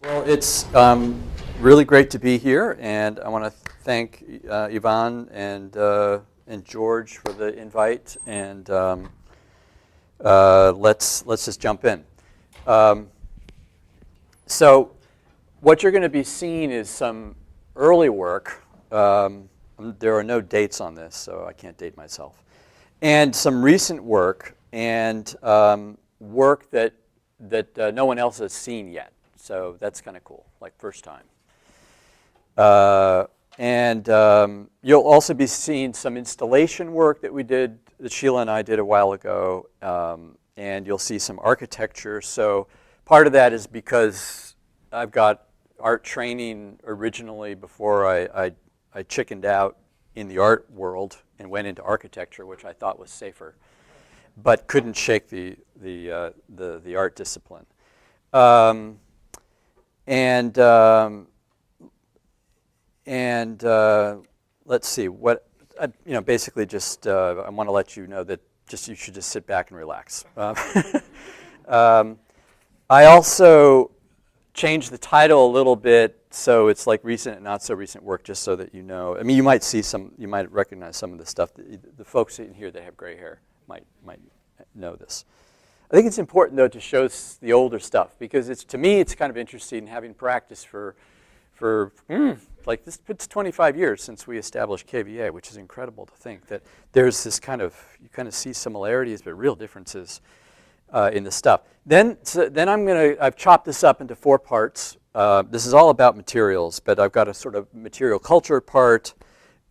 Well, it's really great to be here, and I want to thank Yvonne and George for the invite. And let's just jump in. So, what you're going to be seeing is some early work. There are no dates on this, so I can't date myself. And some recent work, and work that no one else has seen yet. So that's kind of cool, like first time. You'll also be seeing some installation work that we did, that Sheila and I did a while ago, and you'll see some architecture. So part of that is because I've got art training originally before I chickened out in the art world and went into architecture, which I thought was safer, but couldn't shake the art discipline. Let's see what basically just I want to let you know that you should just sit back and relax. I also changed the title a little bit, so it's like recent and not so recent work, just so that you know. I mean, you might recognize some of the stuff. The folks in here that have gray hair might know this. I think it's important, though, to show the older stuff, because to me it's kind of interesting having practice for like this. It's 25 years since we established KVA, which is incredible to think that there's this you kind of see similarities but real differences in the stuff. Then I've chopped this up into 4 parts. This is all about materials, but I've got a sort of material culture part,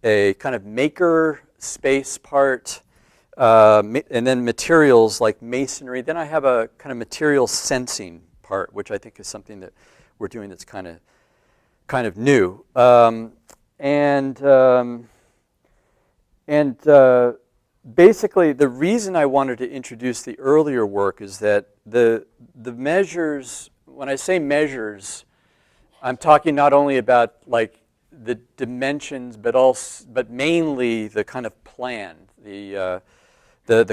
a kind of maker space part, and then materials like masonry. Then I have a kind of material sensing part, which I think is something that we're doing that's kind of new. Basically, the reason I wanted to introduce the earlier work is that the measures. When I say measures, I'm talking not only about like the dimensions, but mainly the kind of plan, the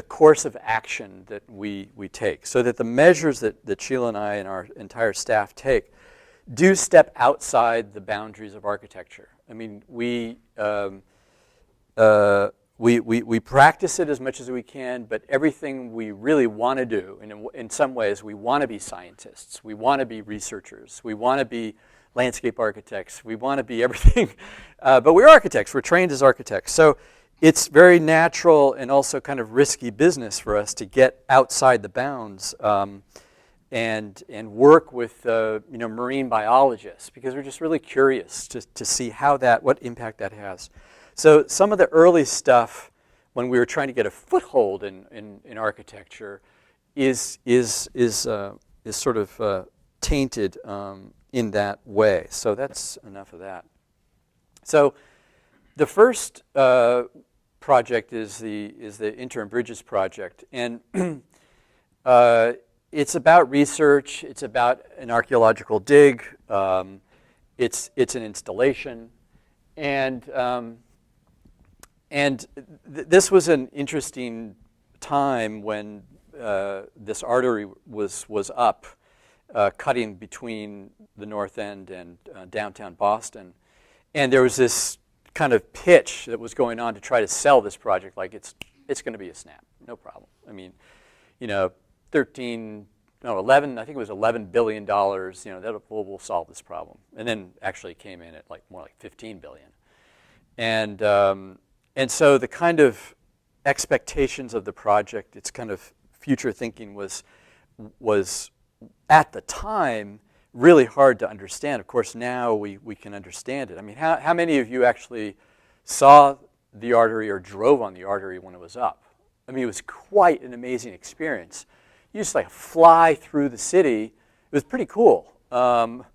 course of action that we take, so that the measures that Sheila and I and our entire staff take do step outside the boundaries of architecture. I mean, we practice it as much as we can, but everything we really want to do, and in some ways we want to be scientists, we want to be researchers, we want to be landscape architects, we want to be everything, but we're architects, we're trained as architects. So it's very natural and also kind of risky business for us to get outside the bounds and work with marine biologists, because we're just really curious to see what impact that has. So some of the early stuff, when we were trying to get a foothold in architecture, is sort of tainted in that way. So that's enough of that. So the first project is the Interim Bridges project, and it's about research. It's about an archaeological dig. It's an installation, and this was an interesting time when this artery was up, cutting between the North End and downtown Boston, and there was this kind of pitch that was going on to try to sell this project like it's going to be a snap, no problem. I mean, 11, I think it was $11 billion, that will solve this problem. And then actually came in at more like 15 billion. And so the kind of expectations of the project, its kind of future thinking was at the time really hard to understand. Of course, now we can understand it. I mean, how many of you actually saw the artery or drove on the artery when it was up? I mean, it was quite an amazing experience. You just fly through the city. It was pretty cool, and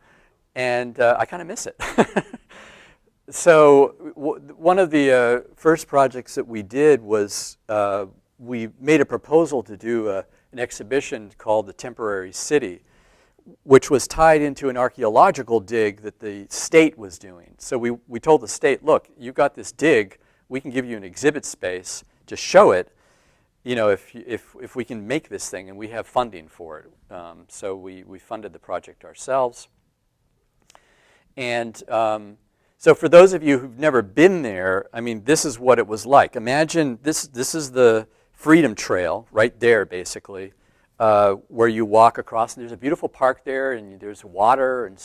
I kind of miss it. So one of the first projects that we did was we made a proposal to do an exhibition called The Temporary City, which was tied into an archaeological dig that the state was doing. So we told the state, look, you've got this dig, we can give you an exhibit space to show it, if we can make this thing, and we have funding for it. So we funded the project ourselves. And so for those of you who've never been there, I mean, this is what it was like. Imagine this is the Freedom Trail right there, basically, where you walk across. And there's a beautiful park there, and there's water and,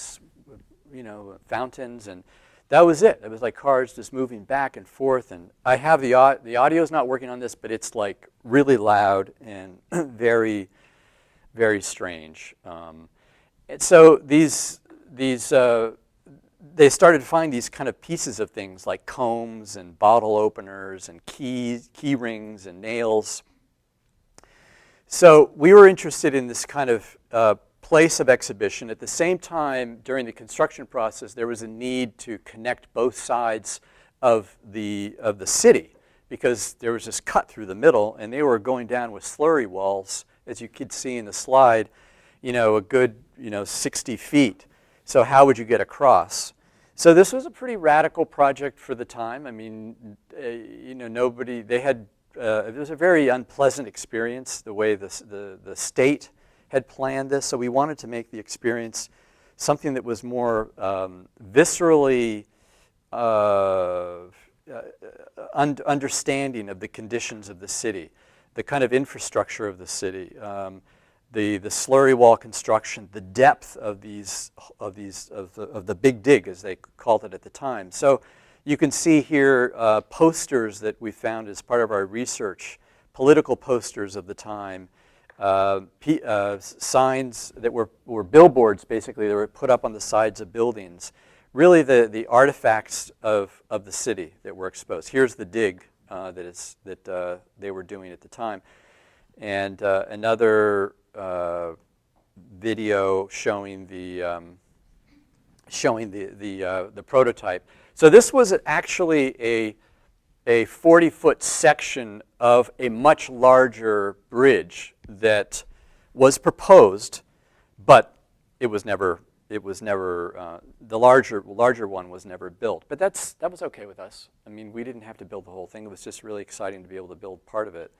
fountains, and that was it. It was like cars just moving back and forth. And I have the audio's not working on this, but it's like really loud and very, very strange. And so they started to find these kind of pieces of things like combs and bottle openers and key rings and nails. So we were interested in this kind of place of exhibition. At the same time, during the construction process, there was a need to connect both sides of the city, because there was this cut through the middle, and they were going down with slurry walls, as you could see in the slide, a good 60 feet. So how would you get across? So this was a pretty radical project for the time. I mean, it was a very unpleasant experience, the way the state had planned this. So we wanted to make the experience something that was more viscerally understanding of the conditions of the city, the kind of infrastructure of the city. The slurry wall construction, the depth of the big dig, as they called it at the time. So you can see here posters that we found as part of our research, political posters of the time, signs that were billboards, basically, that were put up on the sides of buildings. Really the artifacts of the city that were exposed. Here's the dig that they were doing at the time. And another video showing the prototype. So this was actually a 40-foot section of a much larger bridge that was proposed, but it was never the larger one was never built. But that was okay with us. I mean, we didn't have to build the whole thing. It was just really exciting to be able to build part of it.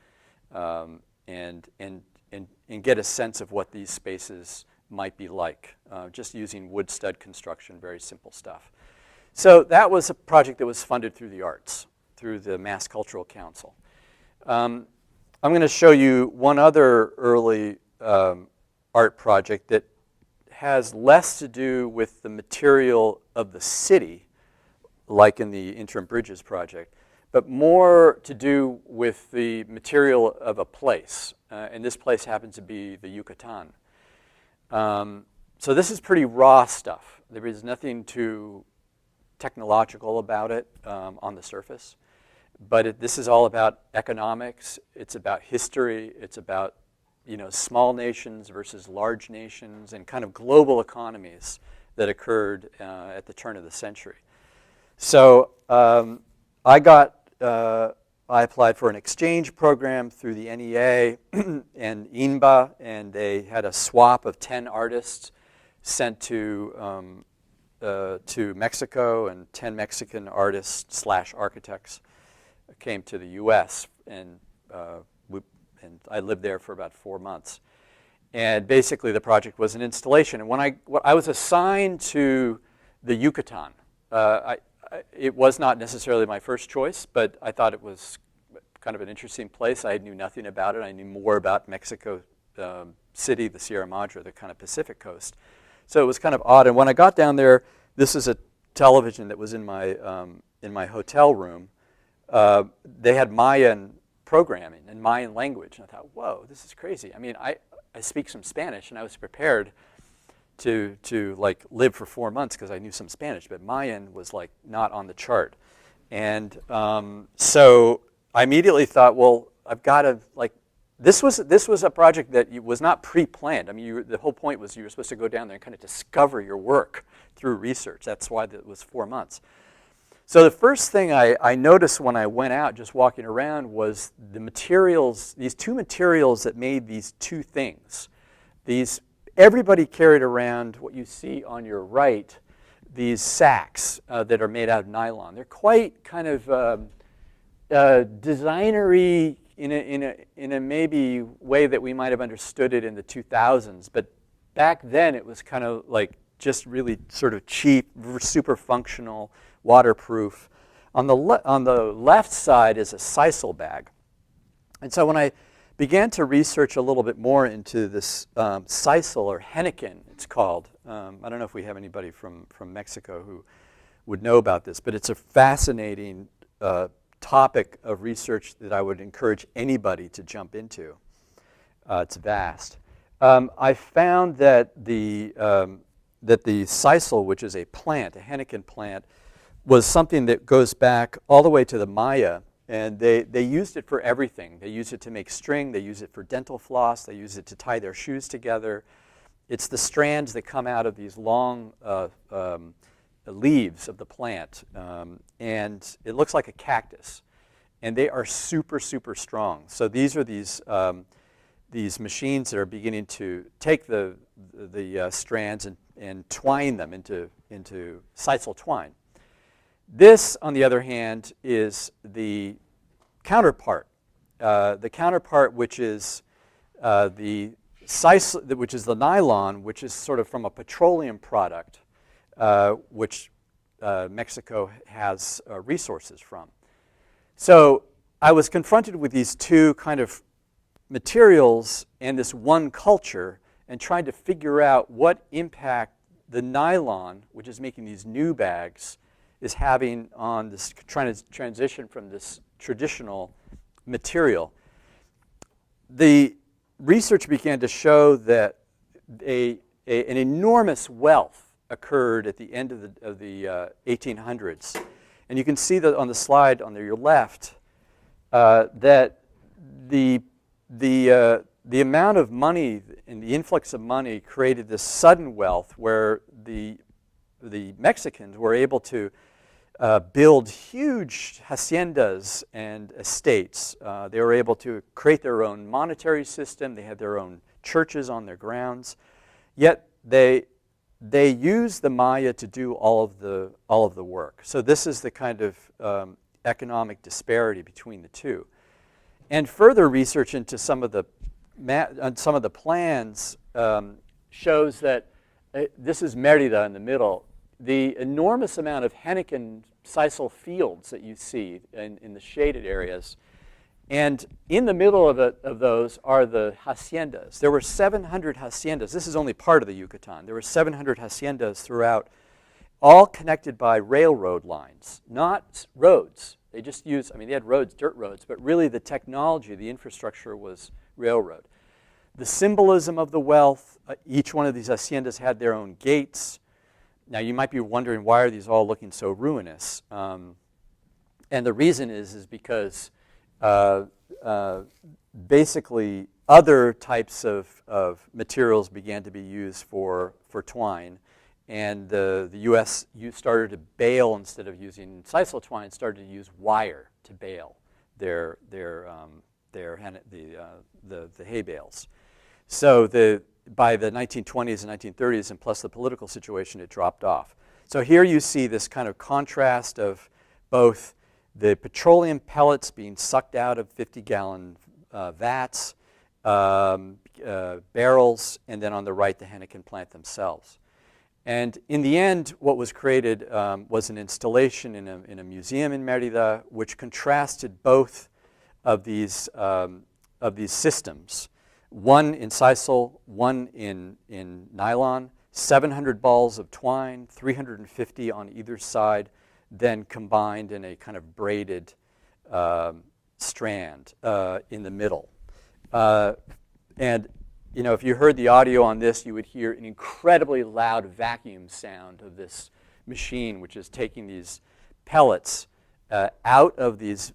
And get a sense of what these spaces might be like, just using wood stud construction, very simple stuff. So that was a project that was funded through the arts, through the Mass Cultural Council. I'm going to show you one other early art project that has less to do with the material of the city, like in the Interim Bridges project, but more to do with the material of a place. And this place happens to be the Yucatan. So this is pretty raw stuff. There is nothing too technological about it on the surface. But this is all about economics. It's about history. It's about small nations versus large nations and kind of global economies that occurred at the turn of the century. So I applied for an exchange program through the NEA and INBA, and they had a swap of 10 artists sent to Mexico, and 10 Mexican artists / architects came to the U.S. and I lived there for about 4 months. And basically, the project was an installation. And when I was assigned to the Yucatan, it was not necessarily my first choice, but I thought it was kind of an interesting place. I knew nothing about it. I knew more about Mexico City, the Sierra Madre, the kind of Pacific coast. So it was kind of odd. And when I got down there, this is a television that was in my hotel room. They had Mayan programming and Mayan language. And I thought, whoa, this is crazy. I mean, I speak some Spanish, and I was prepared to like live for 4 months because I knew some Spanish, but Mayan was like not on the chart. And so I immediately thought, well, I've got to like, this was a project that was not pre-planned. I mean, the whole point was you were supposed to go down there and kind of discover your work through research. That's why it was 4 months. So the first thing I noticed when I went out just walking around was the materials, these two materials that made these two things. Everybody carried around what you see on your right, these sacks that are made out of nylon. They're quite kind of designery in a maybe way that we might have understood it in the 2000s. But back then it was kind of like just really sort of cheap, super functional, waterproof. On the left side is a sisal bag. And so when I began to research a little bit more into this sisal, or henequen, it's called. I don't know if we have anybody from Mexico who would know about this, but it's a fascinating topic of research that I would encourage anybody to jump into. It's vast. I found that the sisal, which is a plant, a henequen plant, was something that goes back all the way to the Maya, and they used it for everything. They used it to make string, they use it for dental floss, they use it to tie their shoes together. It's the strands that come out of these long leaves of the plant, and it looks like a cactus. And they are super, super strong. So these are these machines that are beginning to take the strands and twine them into sisal twine. This, on the other hand, is the counterpart. The counterpart, which is the nylon, which is sort of from a petroleum product, which Mexico has resources from. So I was confronted with these two kind of materials and this one culture, and tried to figure out what impact the nylon, which is making these new bags, is having on this, trying to transition from this traditional material. The research began to show that an enormous wealth occurred at the end of the 1800s. And you can see that on the slide on your left, that the amount of money and the influx of money created this sudden wealth where the Mexicans were able to build huge haciendas and estates. They were able to create their own monetary system. They had their own churches on their grounds. Yet they used the Maya to do all of the work. So this is the kind of economic disparity between the two. And further research into some of the plans shows that this is Mérida in the middle. The enormous amount of henequen sisal fields that you see in the shaded areas, and in the middle of those are the haciendas. There were 700 haciendas. This is only part of the Yucatan. There were 700 haciendas throughout, all connected by railroad lines, not roads. They just used, I mean, they had roads, dirt roads, but really the technology, the infrastructure was railroad. The symbolism of the wealth, each one of these haciendas had their own gates. Now, you might be wondering, why are these all looking so ruinous? And the reason is because basically other types of materials began to be used for twine. And the U.S. started to bale, instead of using sisal twine, started to use wire to bale the hay bales. So by the 1920s and 1930s, and plus the political situation, it dropped off. So here you see this kind of contrast of both the petroleum pellets being sucked out of 50-gallon vats, barrels, and then on the right, the henequen plant themselves. And in the end, what was created was an installation in a museum in Mérida, which contrasted both of these systems. One in sisal, one in nylon, 700 balls of twine, 350 on either side, then combined in a kind of braided strand in the middle. And you know, if you heard the audio on this, you would hear an incredibly loud vacuum sound of this machine, which is taking these pellets out of these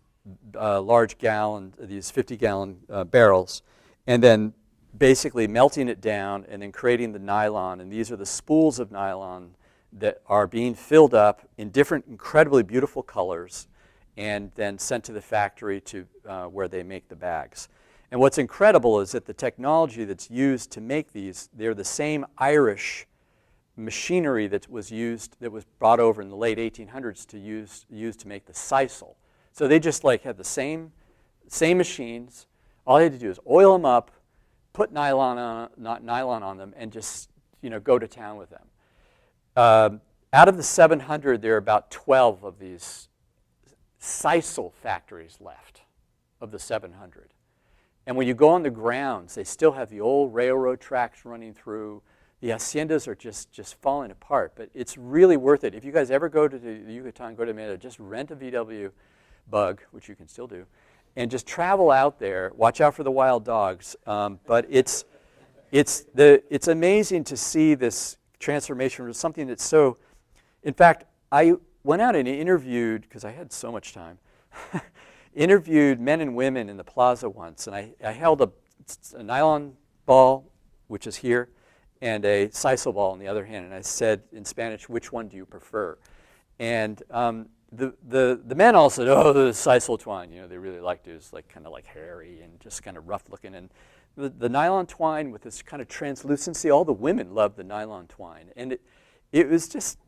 large gallon, these 50-gallon barrels, and then basically melting it down and then creating the nylon. And these are the spools of nylon that are being filled up in different incredibly beautiful colors and then sent to the factory to where they make the bags. And what's incredible is that the technology that's used to make these, they're the same Irish machinery that was brought over in the late 1800s to use to make the sisal. So they just like had the same machines. All they had to do is oil them up, put nylon on them, and just go to town with them. Out of the 700, there are about 12 of these sisal factories left of the 700. And when you go on the grounds, they still have the old railroad tracks running through. The haciendas are just falling apart, but it's really worth it. If you guys ever go to the Yucatan, go to Mérida, just rent a VW Bug, which you can still do, and just travel out there. Watch out for the wild dogs. But it's amazing to see this transformation from something that's so. In fact, I went out and interviewed, because I had so much time, interviewed men and women in the plaza once, and I held a nylon ball, which is here, and a sisal ball in the other hand, and I said in Spanish, which one do you prefer? And the men all said, oh, the sisal twine. You know, they really liked it. It was like kind of like hairy and just kind of rough looking. And the nylon twine with this kind of translucency, all the women loved the nylon twine. And it was just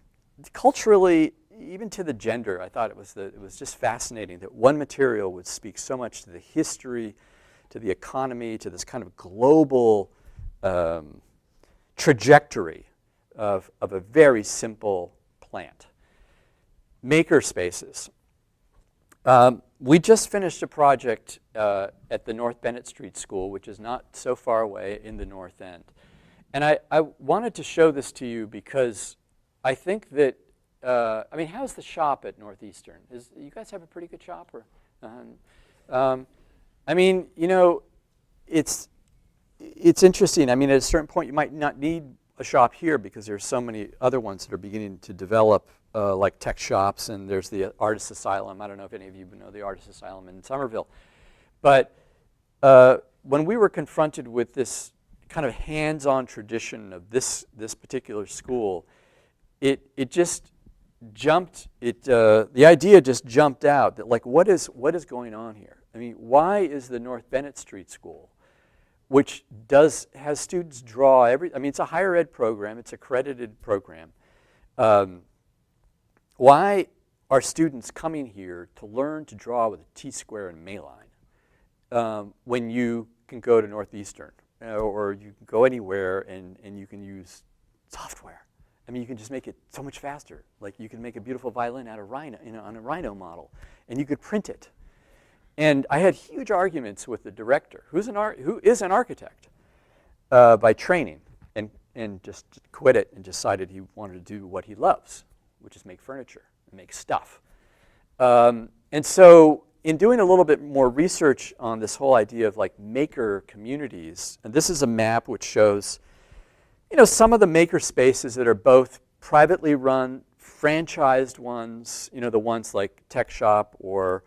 culturally, even to the gender, I thought it was just fascinating that one material would speak so much to the history, to the economy, to this kind of global trajectory of a very simple plant. Maker spaces. We just finished a project at the North Bennett Street School, which is not so far away in the North End. And I wanted to show this to you because I think that, I mean, how's the shop at Northeastern? You guys have a pretty good shop? Or, I mean, you know, it's interesting. I mean, at a certain point, you might not need a shop here because there's so many other ones that are beginning to develop, like tech shops, and there's the Artist Asylum. I don't know if any of you know the Artist Asylum in Somerville. But when we were confronted with this kind of hands-on tradition of this particular school, it just jumped. The idea just jumped out that, like, what is going on here? I mean, why is the North Bennett Street School, which has students draw I mean, it's a higher ed program, it's an accredited program. Why are students coming here to learn to draw with a T-square and Mayline when you can go to Northeastern or you can go anywhere and you can use software? I mean, you can just make it so much faster. Like, you can make a beautiful violin out of Rhino, on a Rhino model, and you could print it. And I had huge arguments with the director, who is an architect by training, and just quit it and decided he wanted to do what he loves, which is make furniture and make stuff. And so in doing a little bit more research on this whole idea of like maker communities, and this is a map which shows, you know, some of the maker spaces that are both privately run, franchised ones, you know, the ones like Tech Shop or,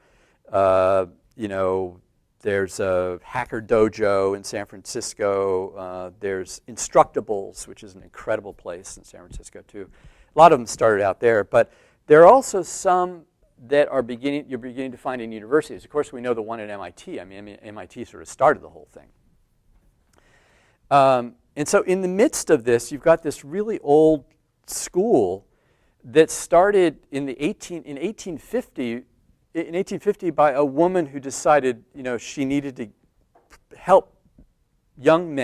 you know, there's a Hacker Dojo in San Francisco. There's Instructables, which is an incredible place in San Francisco too. A lot of them started out there, but there are also some that you're beginning to find in universities. Of course, we know the one at MIT. I mean, MIT sort of started the whole thing. And so in the midst of this, you've got this really old school that started in 1850 by a woman who decided, you know, she needed to help young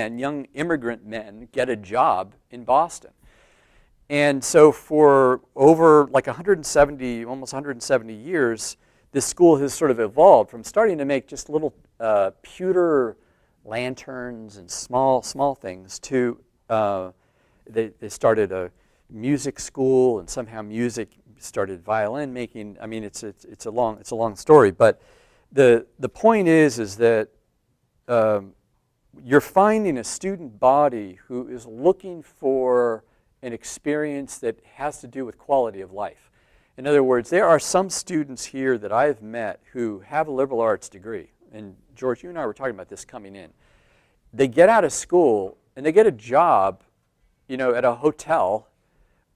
immigrant men get a job in Boston. And so for over like 170, almost 170 years, this school has sort of evolved from starting to make just little pewter lanterns and small things to they started a music school, and somehow music started violin making. I mean, it's a long story, but the point is that you're finding a student body who is looking for an experience that has to do with quality of life. In other words, there are some students here that I've met who have a liberal arts degree, and George, you and I were talking about this coming in. They get out of school and they get a job, you know, at a hotel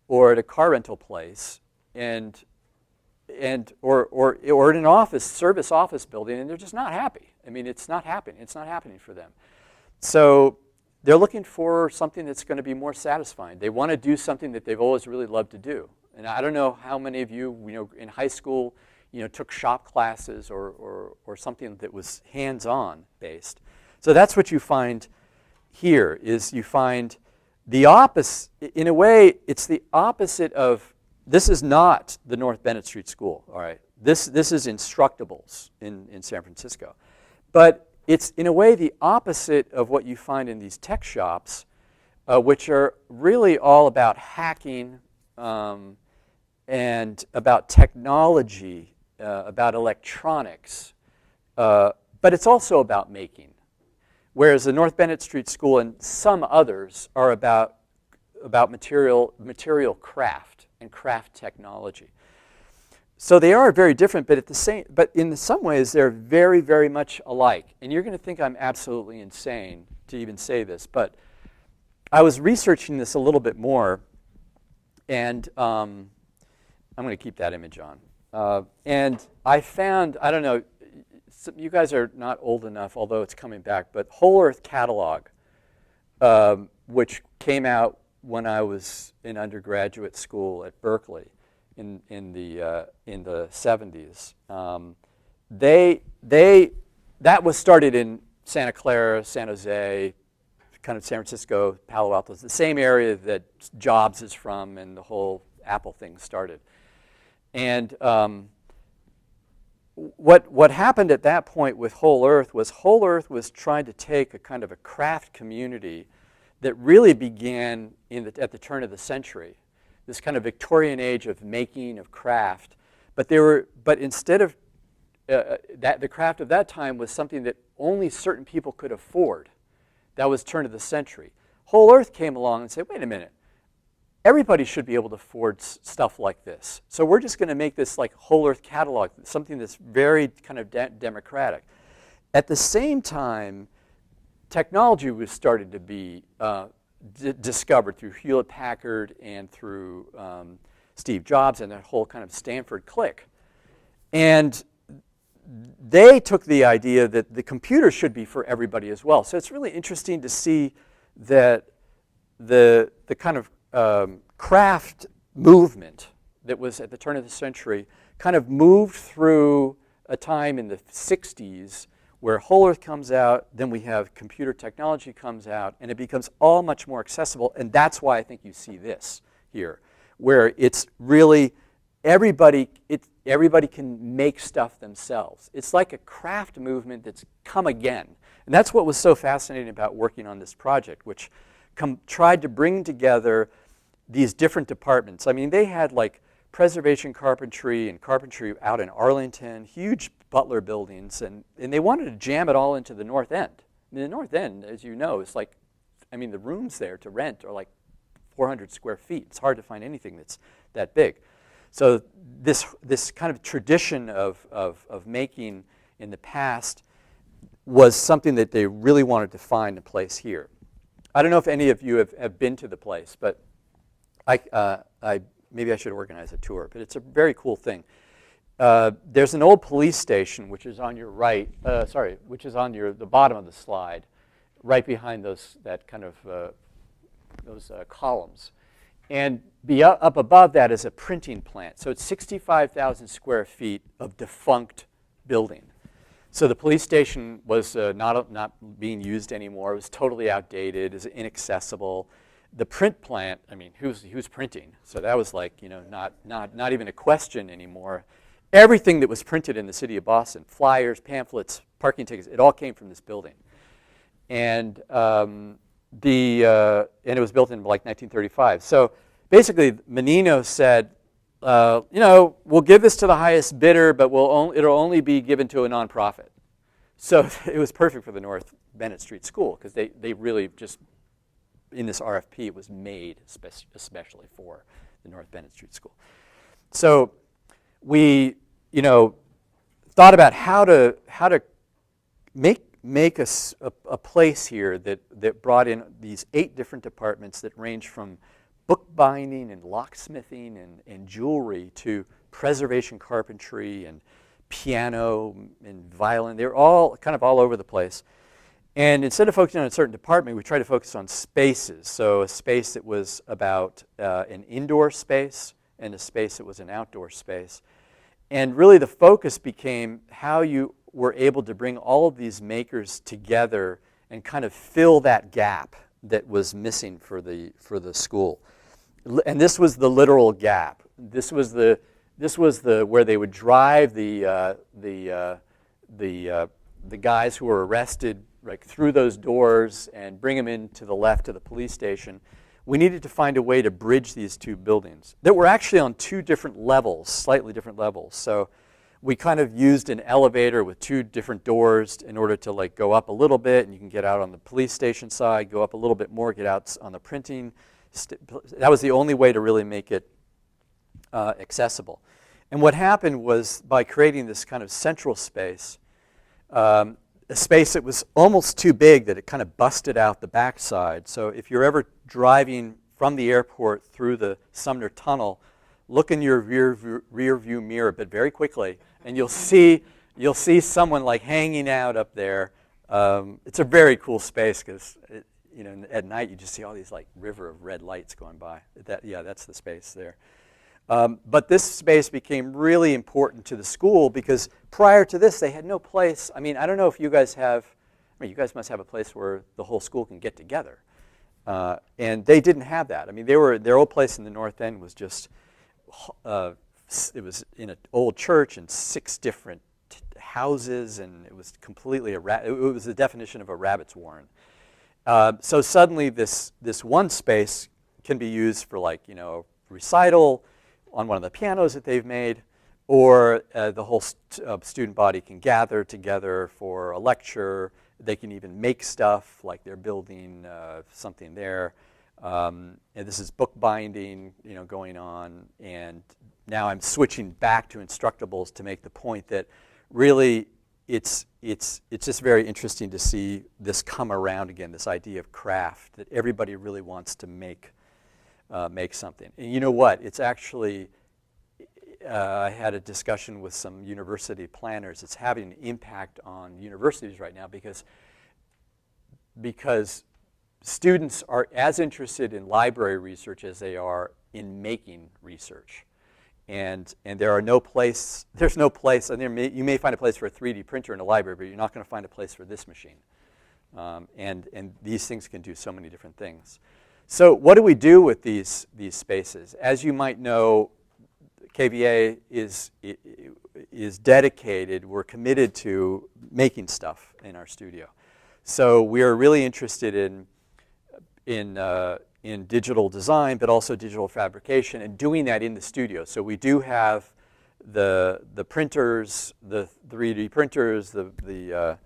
or at a car rental place, or in an service office building, and they're just not happy. I mean, it's not happening. It's not happening for them. So they're looking for something that's going to be more satisfying. They want to do something that they've always really loved to do. And I don't know how many of you, you know, in high school, you know, took shop classes or something that was hands-on based. So that's what you find here, is you find The opposite, in a way, it's the opposite of, this is not the North Bennett Street School, all right? This is Instructables in San Francisco. But it's, in a way, the opposite of what you find in these tech shops, which are really all about hacking and about technology, about electronics. But it's also about making. Whereas the North Bennett Street School and some others are about material craft and craft technology. So they are very different, but in some ways they're very, very much alike. And you're going to think I'm absolutely insane to even say this, but I was researching this a little bit more, and I'm going to keep that image on. And I found, I don't know, you guys are not old enough, although it's coming back, but Whole Earth Catalog, which came out when I was in undergraduate school at Berkeley in the 70s. That was started in Santa Clara, San Jose, kind of San Francisco, Palo Alto, the same area that Jobs is from and the whole Apple thing started. And what happened at that point with Whole Earth was trying to take a kind of a craft community that really began at the turn of the century, this kind of Victorian age of making, of craft. But instead of the craft of that time was something that only certain people could afford. That was turn of the century. Whole Earth came along and said, wait a minute, everybody should be able to afford stuff like this. So we're just going to make this like Whole Earth Catalog, something that's very kind of democratic. At the same time, technology was starting to be discovered through Hewlett-Packard and through Steve Jobs and that whole kind of Stanford clique. And they took the idea that the computer should be for everybody as well. So it's really interesting to see that the kind of craft movement that was at the turn of the century kind of moved through a time in the 60s where Whole Earth comes out, then we have computer technology comes out, and it becomes all much more accessible. And that's why I think you see this here, where it's really everybody can make stuff themselves. It's like a craft movement that's come again. And that's what was so fascinating about working on this project, which tried to bring together these different departments. I mean, they had like preservation carpentry and carpentry out in Arlington, huge Butler buildings, and they wanted to jam it all into the North End. I mean, the North End, as you know, is like, I mean, the rooms there to rent are like 400 square feet. It's hard to find anything that's that big. So this kind of tradition of making in the past was something that they really wanted to find a place here. I don't know if any of you have been to the place, but maybe I should organize a tour, but it's a very cool thing. There's an old police station, which is on your right, which is on the bottom of the slide, right behind those columns. And up above that is a printing plant. So it's 65,000 square feet of defunct building. So the police station was not being used anymore. It was totally outdated. It was inaccessible. The print plant, I mean, who's printing? So that was like, you know, not even a question anymore. Everything that was printed in the city of Boston, flyers, pamphlets, parking tickets, it all came from this building. And and it was built in like 1935. So basically, Menino said, you know, we'll give this to the highest bidder, but it'll only be given to a nonprofit. So it was perfect for the North Bennett Street School because they really just, in this RFP, it was made especially for the North Bennett Street School. So we, you know, thought about how to make a place here that brought in these 8 different departments that range from bookbinding and locksmithing and jewelry to preservation carpentry and piano and violin. They're all kind of all over the place. And instead of focusing on a certain department, we tried to focus on spaces. So a space that was about an indoor space and a space that was an outdoor space. And really the focus became how you were able to bring all of these makers together and kind of fill that gap that was missing for the school. And this was the literal gap. This was the where they would drive the guys who were arrested like through those doors and bring them into the left to the police station. We needed to find a way to bridge these two buildings that were actually on two different levels, slightly different levels. So we kind of used an elevator with two different doors in order to like go up a little bit, and you can get out on the police station side, go up a little bit more, get out on the printing. That was the only way to really make it accessible. And what happened was, by creating this kind of central space, a space that was almost too big that it kind of busted out the backside. So if you're ever driving from the airport through the Sumner Tunnel, look in your rear view mirror, but very quickly, and you'll see someone like hanging out up there. It's a very cool space because at night you just see all these like river of red lights going by. That's the space there. But this space became really important to the school because prior to this, they had no place. I mean, I don't know if you guys have, you guys must have a place where the whole school can get together. And they didn't have that. I mean, their old place in the North End was just, it was in an old church and 6 different houses, and it was completely it was the definition of a rabbit's warren. So suddenly this one space can be used for like, recital on one of the pianos that they've made, or the whole student body can gather together for a lecture. They can even make stuff, like they're building something there. And this is bookbinding, going on. And now I'm switching back to Instructables to make the point that really it's just very interesting to see this come around again, this idea of craft, that everybody really wants to make something. And you know what? It's actually, I had a discussion with some university planners. It's having an impact on universities right now because students are as interested in library research as they are in making research. And there's no place, and you may find a place for a 3D printer in a library, but you're not going to find a place for this machine. And these things can do so many different things. So what do we do with these spaces? As you might know, KVA is dedicated, we're committed to making stuff in our studio. So we are really interested in digital design, but also digital fabrication, and doing that in the studio. So we do have the printers, the 3D printers, the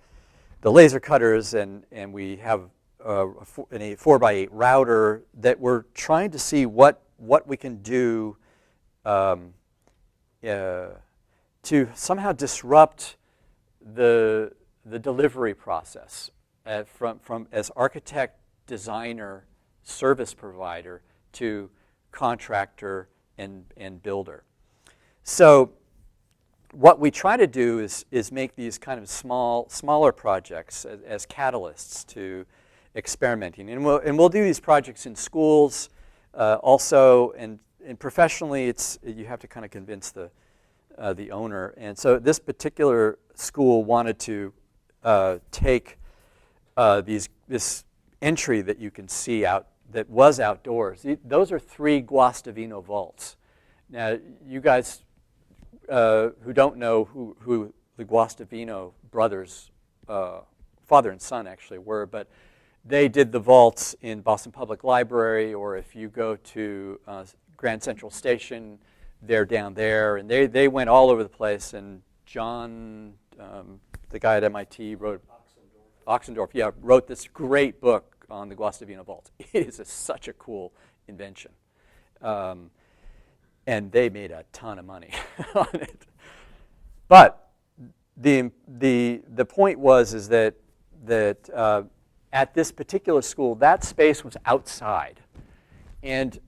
laser cutters, and we have a 4x8 router that we're trying to see what we can do to somehow disrupt the delivery process from as architect, designer, service provider to contractor and builder. So what we try to do is make these kind of smaller projects as catalysts to experimenting, and we'll do these projects in schools also, and professionally you have to kind of convince the owner. And so this particular school wanted to take this entry that you can see out that was outdoors. Those are 3 Guastavino vaults. Now, you guys who don't know who the Guastavino brothers, father and son actually were, but they did the vaults in Boston Public Library, or if you go to Grand Central Station, they're down there, and they went all over the place. And John, the guy at MIT, wrote Oxendorf, wrote this great book on the Guastavino vault. It is such a cool invention, and they made a ton of money on it. But the point is that at this particular school, that space was outside, and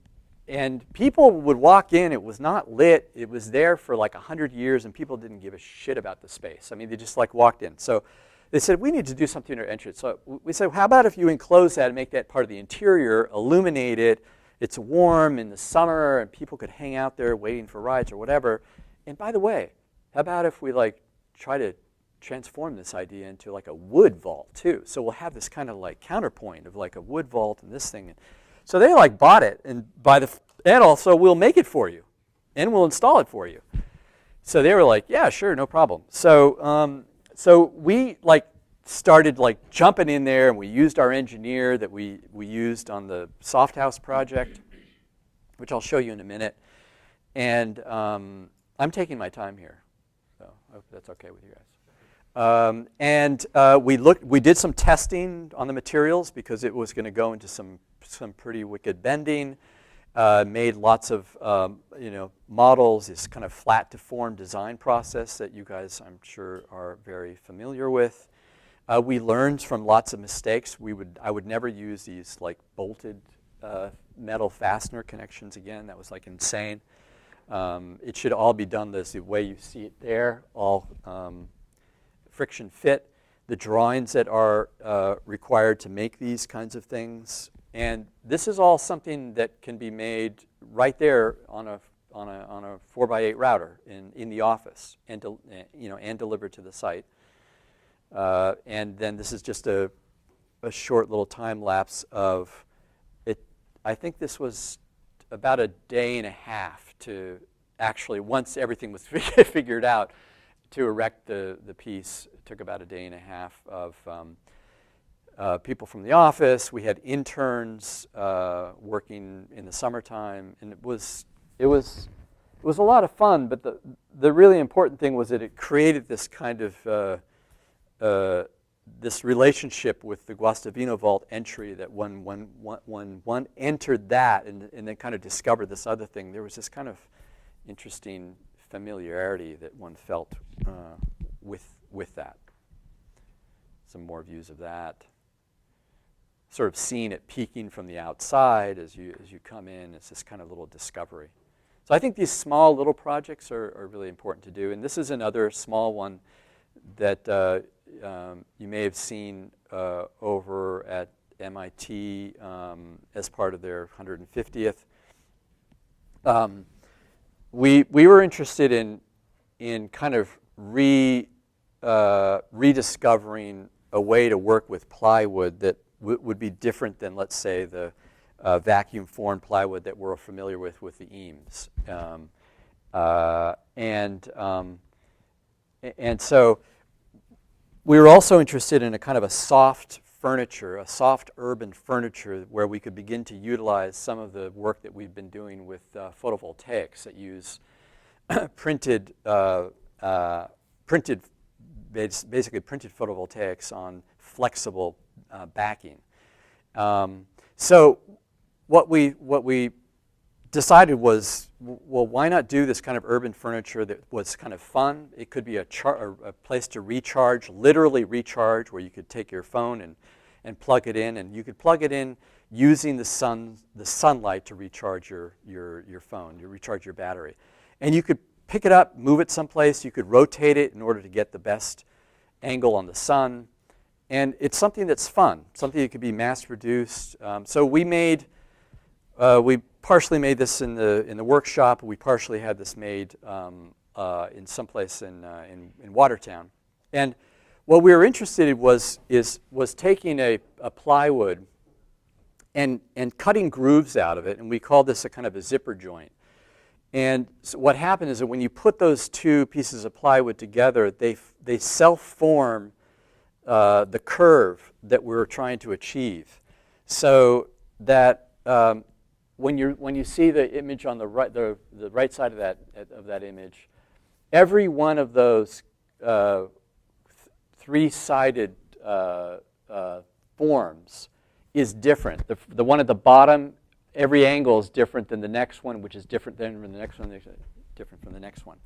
people would walk in. It was not lit. It was there for like 100 years, and people didn't give a shit about the space. I mean, they just like walked in. So they said, we need to do something in our entrance. So we said, how about if you enclose that and make that part of the interior, illuminate it. It's warm in the summer, and people could hang out there waiting for rides or whatever. And by the way, how about if we like try to transform this idea into like a wood vault too. So we'll have this kind of like counterpoint of like a wood vault and this thing. So they like bought it, and and also we'll make it for you, and we'll install it for you. So they were like, yeah, sure, no problem. So so we like started like jumping in there, and we used our engineer that we used on the Soft House project, which I'll show you in a minute. And I'm taking my time here, so I hope that's okay with you guys. We did some testing on the materials because it was going to go into some pretty wicked bending. Made lots of models, this kind of flat to form design process that you guys, I'm sure, are very familiar with. We learned from lots of mistakes. I would never use these like bolted metal fastener connections again. That was like insane. It should all be done the way you see it there, all friction fit. The drawings that are required to make these kinds of things. And this is all something that can be made right there on a 4x8 router in the office, and and delivered to the site. And then this is just a short little time lapse of it. I think this was about a day and a half to actually, once everything was figured out, to erect the piece. It took about a day and a half of people from the office. We had interns working in the summertime, and it was a lot of fun. But the really important thing was that it created this kind of this relationship with the Guastavino vault entry, that when one entered that and then kind of discovered this other thing, there was this kind of interesting familiarity that one felt with that. Some more views of that. Sort of seeing it peeking from the outside as you come in. It's this kind of little discovery. So I think these small little projects are really important to do. And this is another small one that you may have seen over at MIT as part of their 150th. We were interested in kind of rediscovering a way to work with plywood that would be different than, let's say, the vacuum formed plywood that we're familiar with the Eames. And so we were also interested in a kind of a soft furniture, a soft urban furniture, where we could begin to utilize some of the work that we've been doing with photovoltaics that use basically printed photovoltaics on flexible backing. So what we decided was, well, why not do this kind of urban furniture that was kind of fun? It could be a place to recharge, literally recharge, where you could take your phone and plug it in, and you could plug it in using the sunlight to recharge your phone, to recharge your battery. And you could pick it up, move it someplace. You could rotate it in order to get the best angle on the sun. And it's something that's fun, something that could be mass-produced. So we partially made this in the workshop. We partially had this made in someplace in Watertown. And what we were interested in was taking a plywood and cutting grooves out of it, and we called this a kind of a zipper joint. And so what happened is that when you put those two pieces of plywood together, they self-form the curve that we're trying to achieve, so that when you see the image on the right side of that image, every one of those three-sided forms is different. The one at the bottom, every angle is different than the next one, which is different than the next one, different from the next one.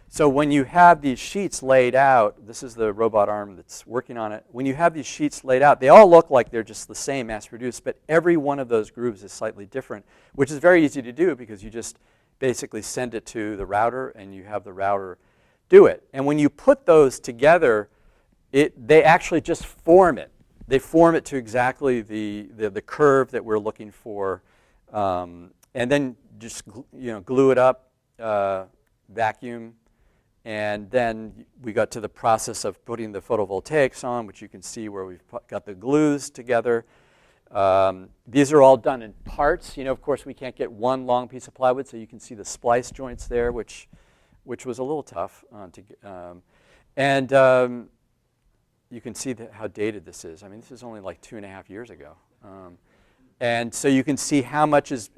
So when you have these sheets laid out, this is the robot arm that's working on it. When you have these sheets laid out, they all look like they're just the same, mass-produced, but every one of those grooves is slightly different, which is very easy to do because you just basically send it to the router and you have the router do it. And when you put those together, they actually just form it. They form it to exactly the curve that we're looking for, and then just glue it up, vacuum, And then we got to the process of putting the photovoltaics on, which you can see where we've got the glues together. These are all done in parts. You know, of course, we can't get one long piece of plywood, so you can see the splice joints there, which was a little tough to get. You can see how dated this is. I mean, this is only like 2.5 years ago. And so you can see how much is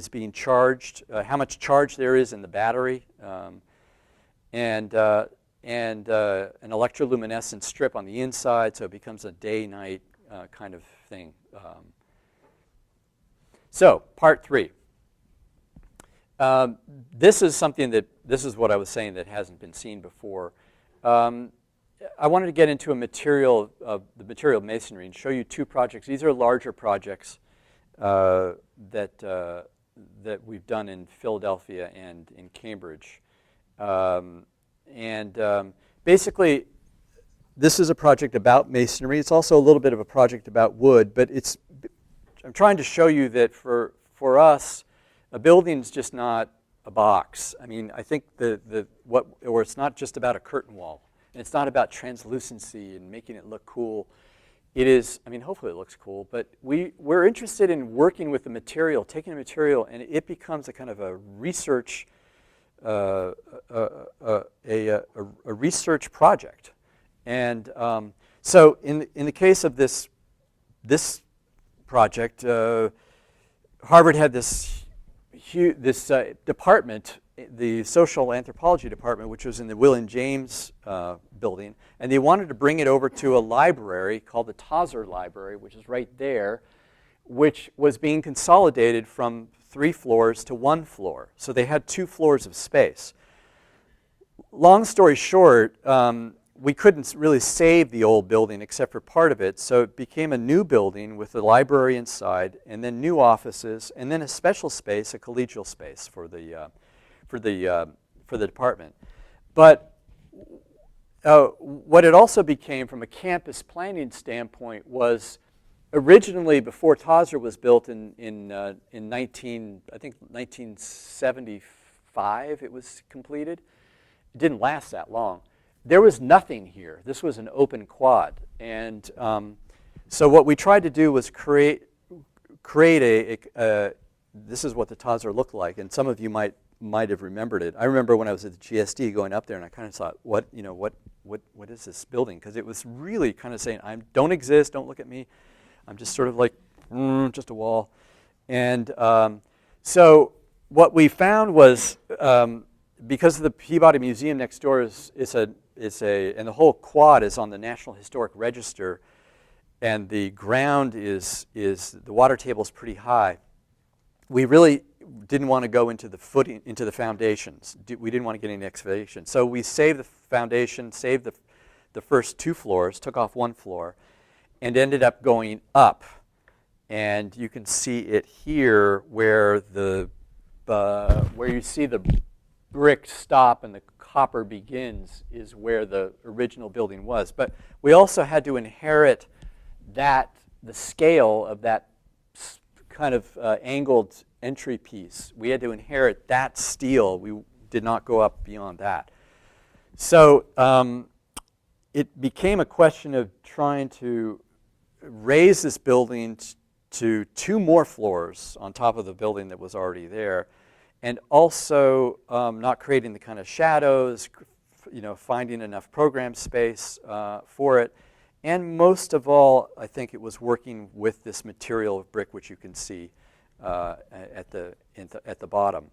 being charged, how much charge there is in the battery, and an electroluminescent strip on the inside, so it becomes a day-night kind of thing. So, part 3. This is what I was saying that hasn't been seen before. I wanted to get into the material of masonry and show you 2 projects. These are larger projects that we've done in Philadelphia and in Cambridge. Basically, this is a project about masonry. It's also a little bit of a project about wood, but I'm trying to show you that for us, a building's just not a box. I mean, I think it's not just about a curtain wall. And it's not about translucency and making it look cool. It is, I mean, hopefully it looks cool, but we're interested in working with the material, taking a material, and it becomes a kind of a research, a research project. And so in the case of this project, Harvard had this department, the social anthropology department, which was in the William James building, and they wanted to bring it over to a library called the Tozzer Library, which is right there, which was being consolidated from 3 floors to 1 floor. So they had 2 floors of space. Long story short, we couldn't really save the old building except for part of it, so it became a new building with the library inside, and then new offices, and then a special space, a collegial space for the department. But what it also became from a campus planning standpoint was originally, before Tozzer was built in 1975, it was completed. It didn't last that long. There was nothing here. This was an open quad. And so what we tried to do was create this is what the Tozzer looked like, and some of you might have remembered it. I remember when I was at the GSD going up there, and I kind of thought, what is this building? Because it was really kind of saying, I don't exist, don't look at me. I'm just sort of like, just a wall. And so what we found was, because of the Peabody Museum next door and the whole quad is on the National Historic Register, and the ground the water table is pretty high. We really didn't want to go into the foundations. We didn't want to get any excavation. So we saved the foundation, saved the first 2 floors, took off 1 floor, and ended up going up. And you can see it here where where you see the brick stop and the copper begins is where the original building was. But we also had to inherit the scale of that kind of angled entry piece. We had to inherit that steel. We did not go up beyond that. So it became a question of trying to raise this building to 2 more floors on top of the building that was already there, and also not creating the kind of shadows, finding enough program space for it. And most of all, I think it was working with this material of brick, which you can see at the bottom.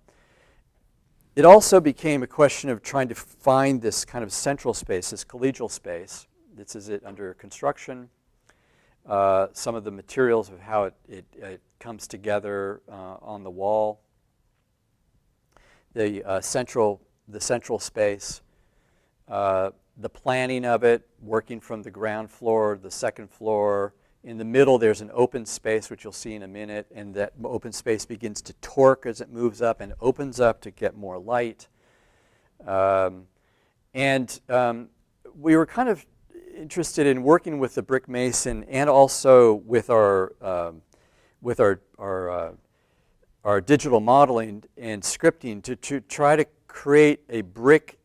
It also became a question of trying to find this kind of central space, this collegial space. This is it under construction. Some of the materials of how it comes together on the wall. The central space. The planning of it, working from the ground floor, the second floor. In the middle, there's an open space, which you'll see in a minute, and that open space begins to torque as it moves up and opens up to get more light. We were kind of interested in working with the brick mason and also with our digital modeling and scripting to try to create a brick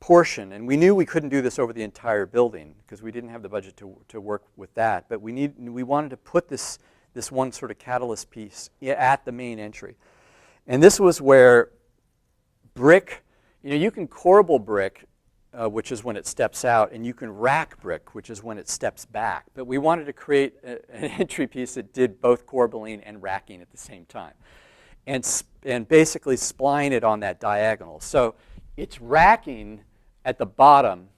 portion, and we knew we couldn't do this over the entire building because we didn't have the budget to work with that, but we wanted to put this one sort of catalyst piece at the main entry. And this was where brick, you can corbel brick, which is when it steps out, and you can rack brick, which is when it steps back. But we wanted to create an entry piece that did both corbelling and racking at the same time, and basically spline it on that diagonal. So it's racking at the bottom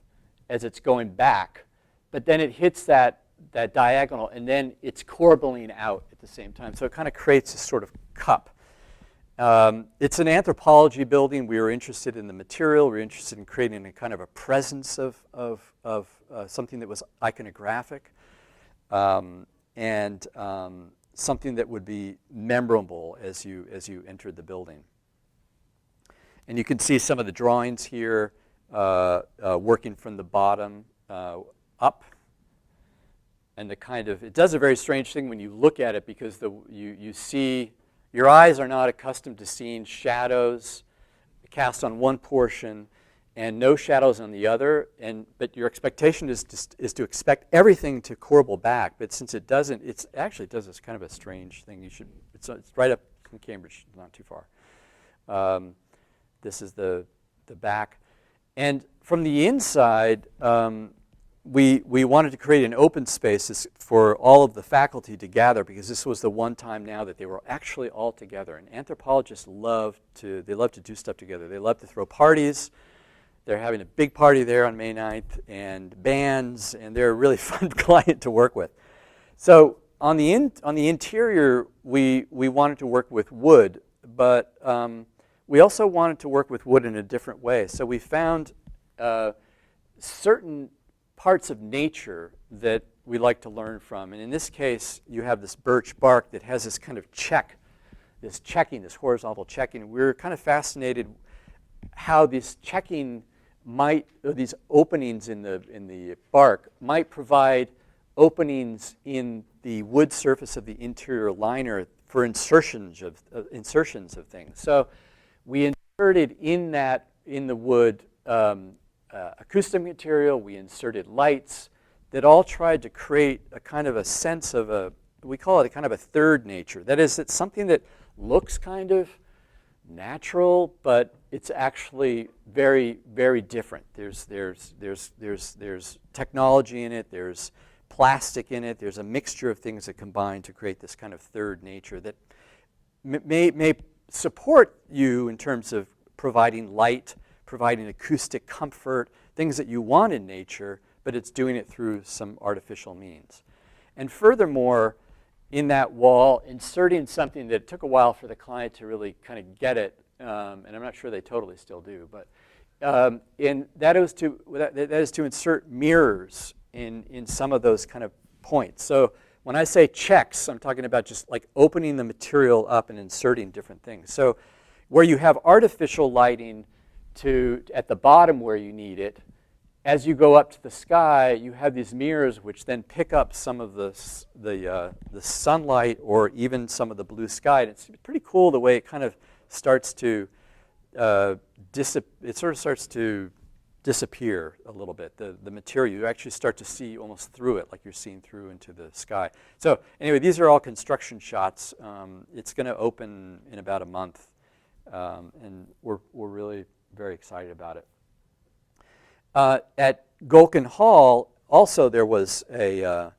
as it's going back, but then it hits that diagonal, and then it's corbelling out at the same time. So it kind of creates this sort of cup. It's an anthropology building. We were interested in the material. We were interested in creating a kind of a presence of something that was iconographic, and something that would be memorable as you entered the building. And you can see some of the drawings here, working from the bottom up. And it does a very strange thing when you look at it, because you see, your eyes are not accustomed to seeing shadows cast on one portion and no shadows on the other. But your expectation is to expect everything to corbel back. But since it doesn't, it actually does this kind of a strange thing. It's right up from Cambridge, not too far. This is the back. And from the inside, we wanted to create an open space for all of the faculty to gather, because this was the one time now that they were actually all together. And anthropologists love to do stuff together. They love to throw parties. They're having a big party there on May 9th, and bands, and they're a really fun client to work with. So on the interior, we wanted to work with wood, but we also wanted to work with wood in a different way. So we found certain parts of nature that we like to learn from. And in this case, you have this birch bark that has this kind of this horizontal checking. We were kind of fascinated how this checking these openings in the bark might provide openings in the wood surface of the interior liner for insertions of things. So we inserted in the wood acoustic material. We inserted lights that all tried to create a kind of a sense of we call it a kind of a third nature. That is, it's something that looks kind of natural, but it's actually very, very different. There's technology in it. There's plastic in it. There's a mixture of things that combine to create this kind of third nature that may support you in terms of providing light, providing acoustic comfort, things that you want in nature, but it's doing it through some artificial means. And furthermore, in that wall, inserting something that took a while for the client to really kind of get it, and I'm not sure they totally still do, but that is to insert mirrors in some of those kind of points. So when I say checks, I'm talking about just like opening the material up and inserting different things. So where you have artificial lighting at the bottom where you need it, as you go up to the sky, you have these mirrors which then pick up some of the sunlight or even some of the blue sky. And it's pretty cool the way it kind of starts to disappear a little bit. The material, you actually start to see almost through it, like you're seeing through into the sky. So anyway, these are all construction shots. It's going to open in about a month, and we're really very excited about it. At Golkin Hall, also there was the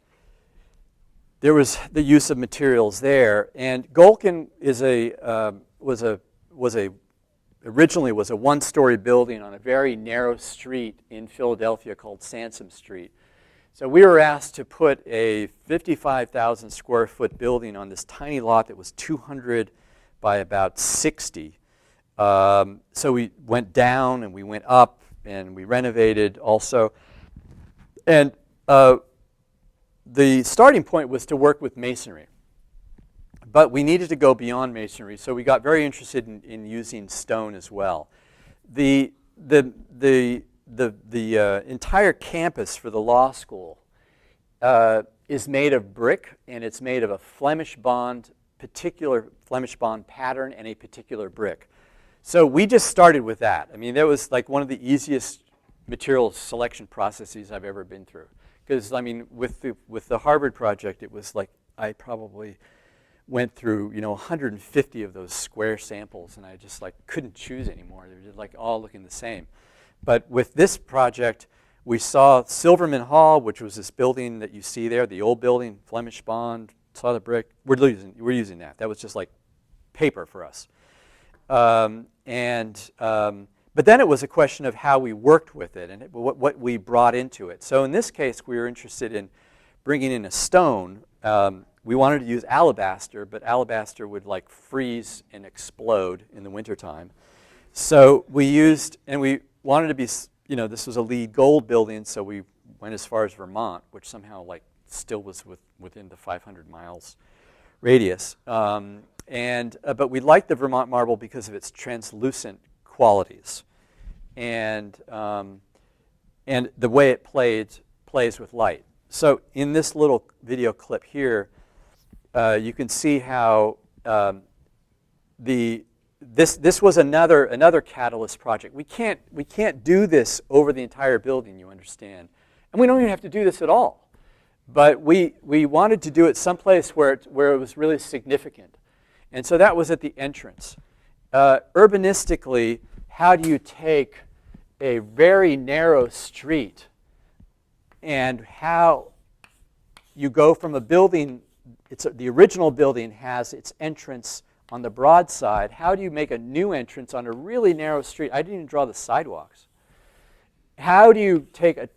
use of materials there, and Golkin originally was a one-story building on a very narrow street in Philadelphia called Sansom Street. So we were asked to put a 55,000 square foot building on this tiny lot that was 200 by about 60. So we went down and we went up and we renovated also. And the starting point was to work with masonry. But we needed to go beyond masonry, so we got very interested in using stone as well. The entire campus for the law school is made of brick, and it's made of a particular Flemish bond pattern and a particular brick. So we just started with that. I mean, that was like one of the easiest material selection processes I've ever been through. Because, I mean, with the Harvard project, it was like I probably went through, 150 of those square samples, and I just like couldn't choose anymore. They were just like all looking the same. But with this project, we saw Silverman Hall, which was this building that you see there, the old building, Flemish Bond, saw the brick. We're using that. That was just like paper for us. But then it was a question of how we worked with it and what we brought into it. So in this case, we were interested in bringing in a stone. We wanted to use alabaster, but alabaster would like freeze and explode in the wintertime. So we used, and we wanted to be, this was a LEED gold building, so we went as far as Vermont, which somehow like still was within the 500 miles radius. But we liked the Vermont marble because of its translucent qualities and the way it plays with light. So in this little video clip here, you can see how this was another catalyst project. We can't do this over the entire building, you understand, and we don't even have to do this at all. But we wanted to do it someplace where it was really significant, and so that was at the entrance. Urbanistically, how do you take a very narrow street and how you go from a building, the original building has its entrance on the broad side. How do you make a new entrance on a really narrow street? I didn't even draw the sidewalks. How do you take a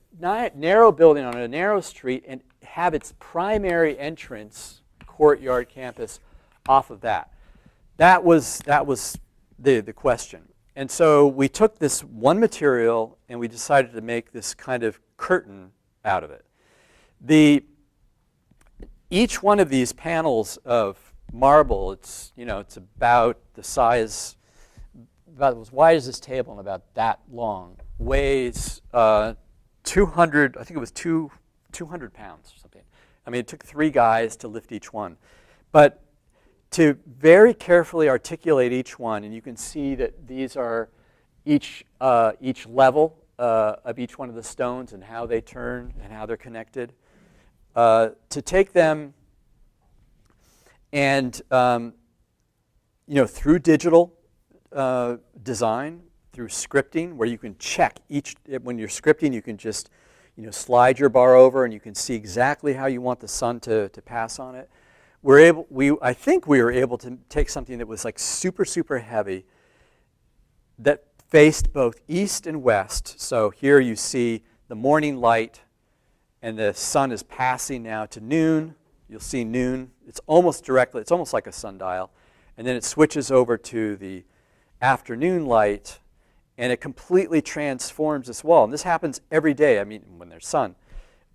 narrow building on a narrow street and have its primary entrance, courtyard, campus, off of that? That was the question. And so we took this one material and we decided to make this kind of curtain out of it. Each one of these panels of marble, it's about the size, about as wide as this table and about that long, weighs 200, I think it was 200 pounds or something. I mean, it took 3 guys to lift each one. But to very carefully articulate each one, and you can see that these are each level of each one of the stones and how they turn and how they're connected. To take them and through digital design, through scripting, where you can check when you're scripting, you can just slide your bar over and you can see exactly how you want the sun to pass on it. I think we were able to take something that was like super, super heavy that faced both east and west. So here you see the morning light and the sun is passing now to noon. You'll see noon. It's almost like a sundial. And then it switches over to the afternoon light and it completely transforms this wall. And this happens every day, when there's sun.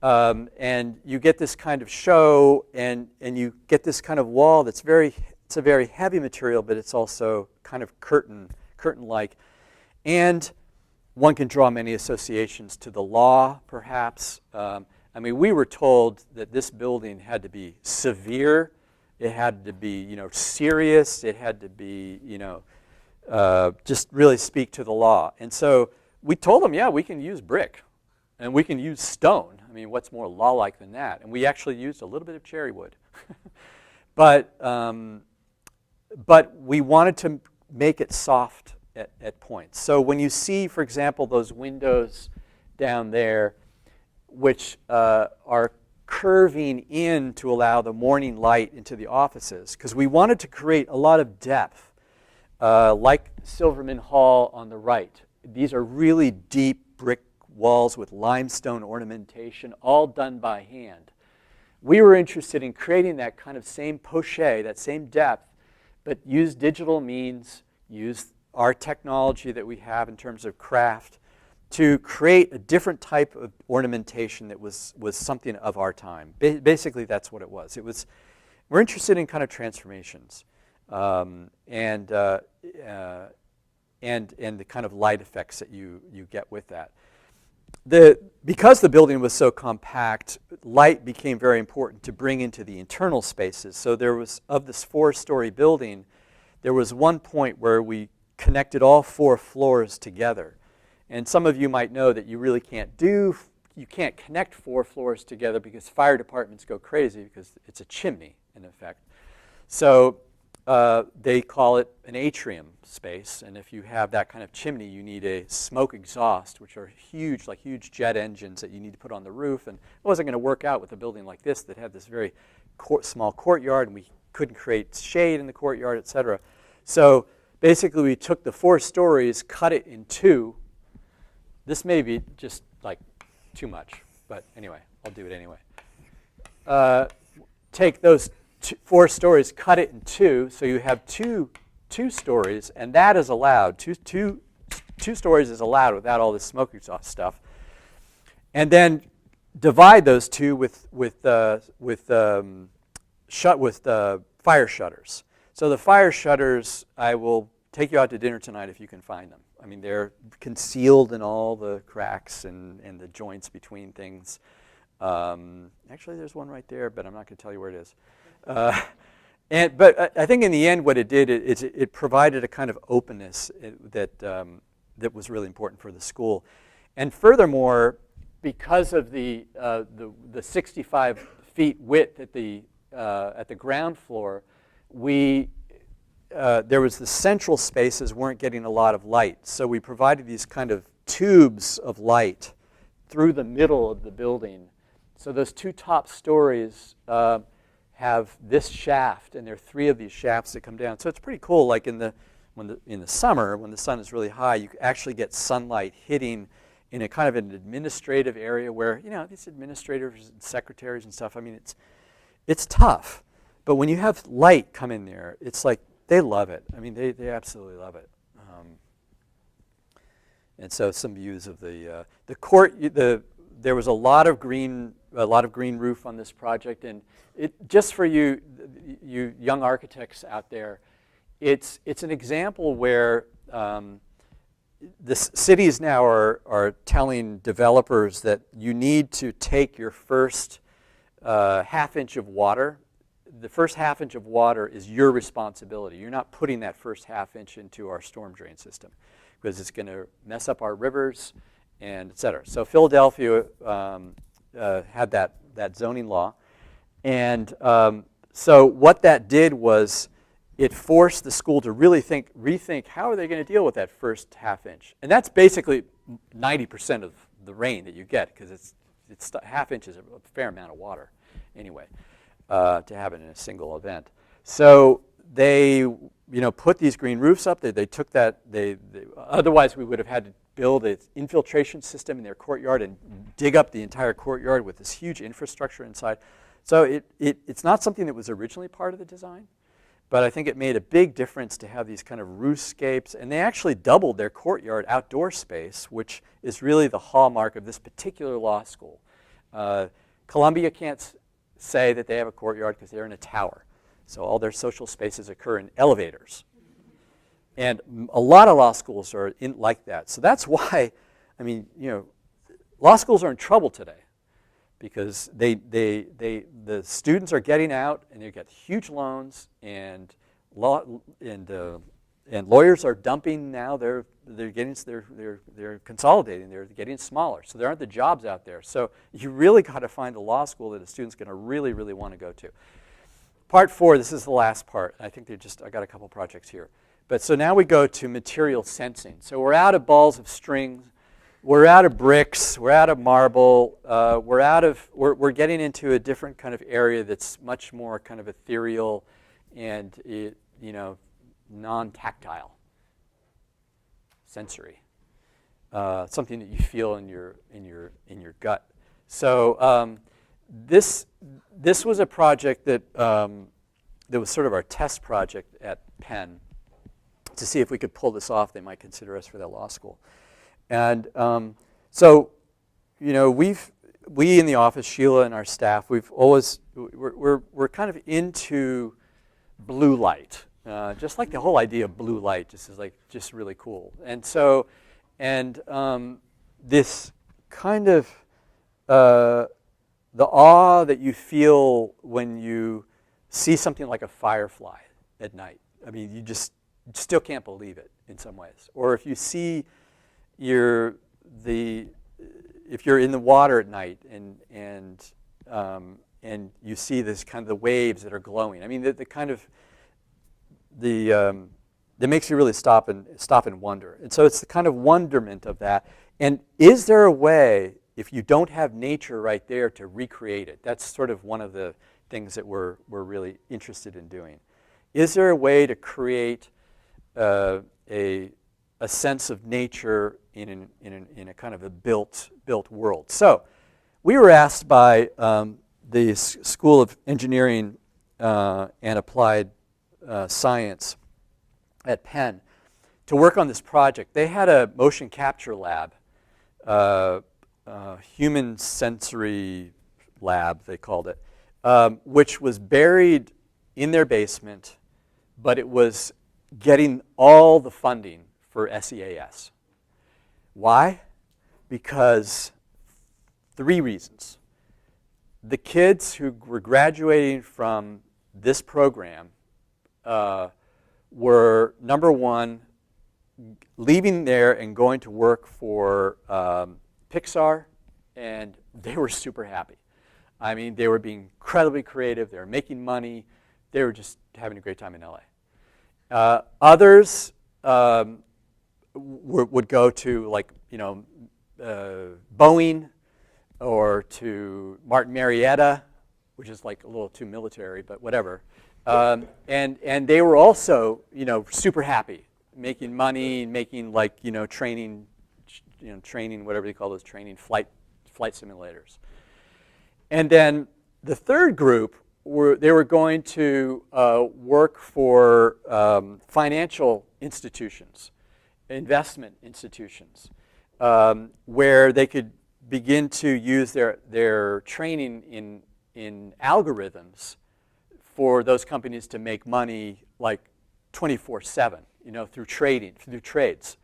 And you get this kind of show, and you get this kind of wall that's it's a very heavy material, but it's also kind of curtain-like. And one can draw many associations to the law, perhaps. We were told that this building had to be severe. It had to be, serious. It had to be, just really speak to the law. And so we told them, yeah, we can use brick. And we can use stone. What's more law-like than that? And we actually used a little bit of cherry wood. But we wanted to make it soft at points. So when you see, for example, those windows down there, which are curving in to allow the morning light into the offices, because we wanted to create a lot of depth, like Silverman Hall on the right. These are really deep brick walls with limestone ornamentation, all done by hand. We were interested in creating that kind of same poche, that same depth, but use digital means, use our technology that we have in terms of craft to create a different type of ornamentation that was something of our time. Basically, that's what it was. We're interested in kind of transformations and the kind of light effects that you get with that. Because the building was so compact, light became very important to bring into the internal spaces. So there was, of this 4-story building, there was one point where we connected all 4 floors together. And some of you might know that you really can't connect 4 floors together because fire departments go crazy because it's a chimney in effect. So they call it an atrium space, and if you have that kind of chimney, you need a smoke exhaust, which are huge, like huge jet engines that you need to put on the roof, and it wasn't going to work out with a building like this that had this very small courtyard, and we couldn't create shade in the courtyard, etc. So basically we took the 4 stories, cut it in 2. This may be just like too much, but anyway, I'll do it anyway. Take those 4 stories, cut it in 2, so you have two stories, and that is allowed. Two stories is allowed without all this smoke exhaust stuff. And then divide those 2 with fire shutters. So the fire shutters, I will take you out to dinner tonight if you can find them. I mean, they're concealed in all the cracks and the joints between things. Actually, there's one right there, but I'm not going to tell you where it is. But I think in the end what it did is it provided a kind of openness that was really important for the school. And furthermore, because of the 65 feet width at the ground floor, there was the central spaces weren't getting a lot of light. So we provided these kind of tubes of light through the middle of the building. So those 2 top stories have this shaft, and there are 3 of these shafts that come down. So it's pretty cool. Like in the summer, when the sun is really high, you actually get sunlight hitting in a kind of an administrative area where, you know, these administrators and secretaries and stuff, I mean, it's tough. But when you have light come in there, it's like they love it. I mean, they absolutely love it. And so some views of the court. There was a lot of green roof on this project, and just for you young architects out there, it's an example where the cities now are telling developers that you need to take your first half inch of water. The first half inch of water is your responsibility. You're not putting that first half inch into our storm drain system because it's going to mess up our rivers and et cetera. So Philadelphia had that zoning law. And so what that did was it forced the school to really rethink how are they going to deal with that first half inch. And that's basically 90% of the rain that you get because it's half inch is a fair amount of water anyway. To have it in a single event. So they, put these green roofs up. They took that. Otherwise, we would have had to build an infiltration system in their courtyard and dig up the entire courtyard with this huge infrastructure inside. So it's not something that was originally part of the design, but I think it made a big difference to have these kind of roofscapes. And they actually doubled their courtyard outdoor space, which is really the hallmark of this particular law school. Columbia can't say that they have a courtyard because they're in a tower. So all their social spaces occur in elevators. And a lot of law schools are like that. So that's why, law schools are in trouble today because the students are getting out and they get huge loans and lawyers are dumping now. They're consolidating. They're getting smaller. So there aren't the jobs out there. So you really got to find a law school that a student's going to really, really want to go to. Part 4. This is the last part. I think I got a couple projects here. But so now we go to material sensing. So we're out of balls of string. We're out of bricks. We're out of marble. We're getting into a different kind of area that's much more kind of ethereal and non-tactile, sensory, something that you feel in your gut. So this was a project that was sort of our test project at Penn to see if we could pull this off. They might consider us for their law school, and so we in the office, Sheila and our staff, we're kind of into blue light. Just like the whole idea of blue light just really cool. And so, this kind of the awe that you feel when you see something like a firefly at night. I mean, you just still can't believe it. in some ways. Or if you see if you're in the water at night and you see this kind of the waves that are glowing. I mean, that makes you really stop and wonder. And so it's the kind of wonderment of that. And is there a way, if you don't have nature right there, to recreate it? That's sort of one of the things that we're really interested in doing. Is there a way to create a sense of nature in a kind of a built world? So we were asked by the School of Engineering and Applied Science at Penn to work on this project. They had a motion capture lab, human sensory lab, they called it, which was buried in their basement, but it was getting all the funding for SEAS. Why? Because 3 reasons. The kids who were graduating from this program were, number one, leaving there and going to work for Pixar, and they were super happy. I mean, they were being incredibly creative. They were making money. They were just having a great time in LA. Others would go to, like, Boeing or to Martin Marietta, which is like a little too military, but whatever. And they were also, super happy, making money, making training, whatever they call those training flight simulators. And then the third group they were going to work for financial institutions, investment institutions, where they could begin to use their training in algorithms for those companies to make money like 24/7, through trading, through trades.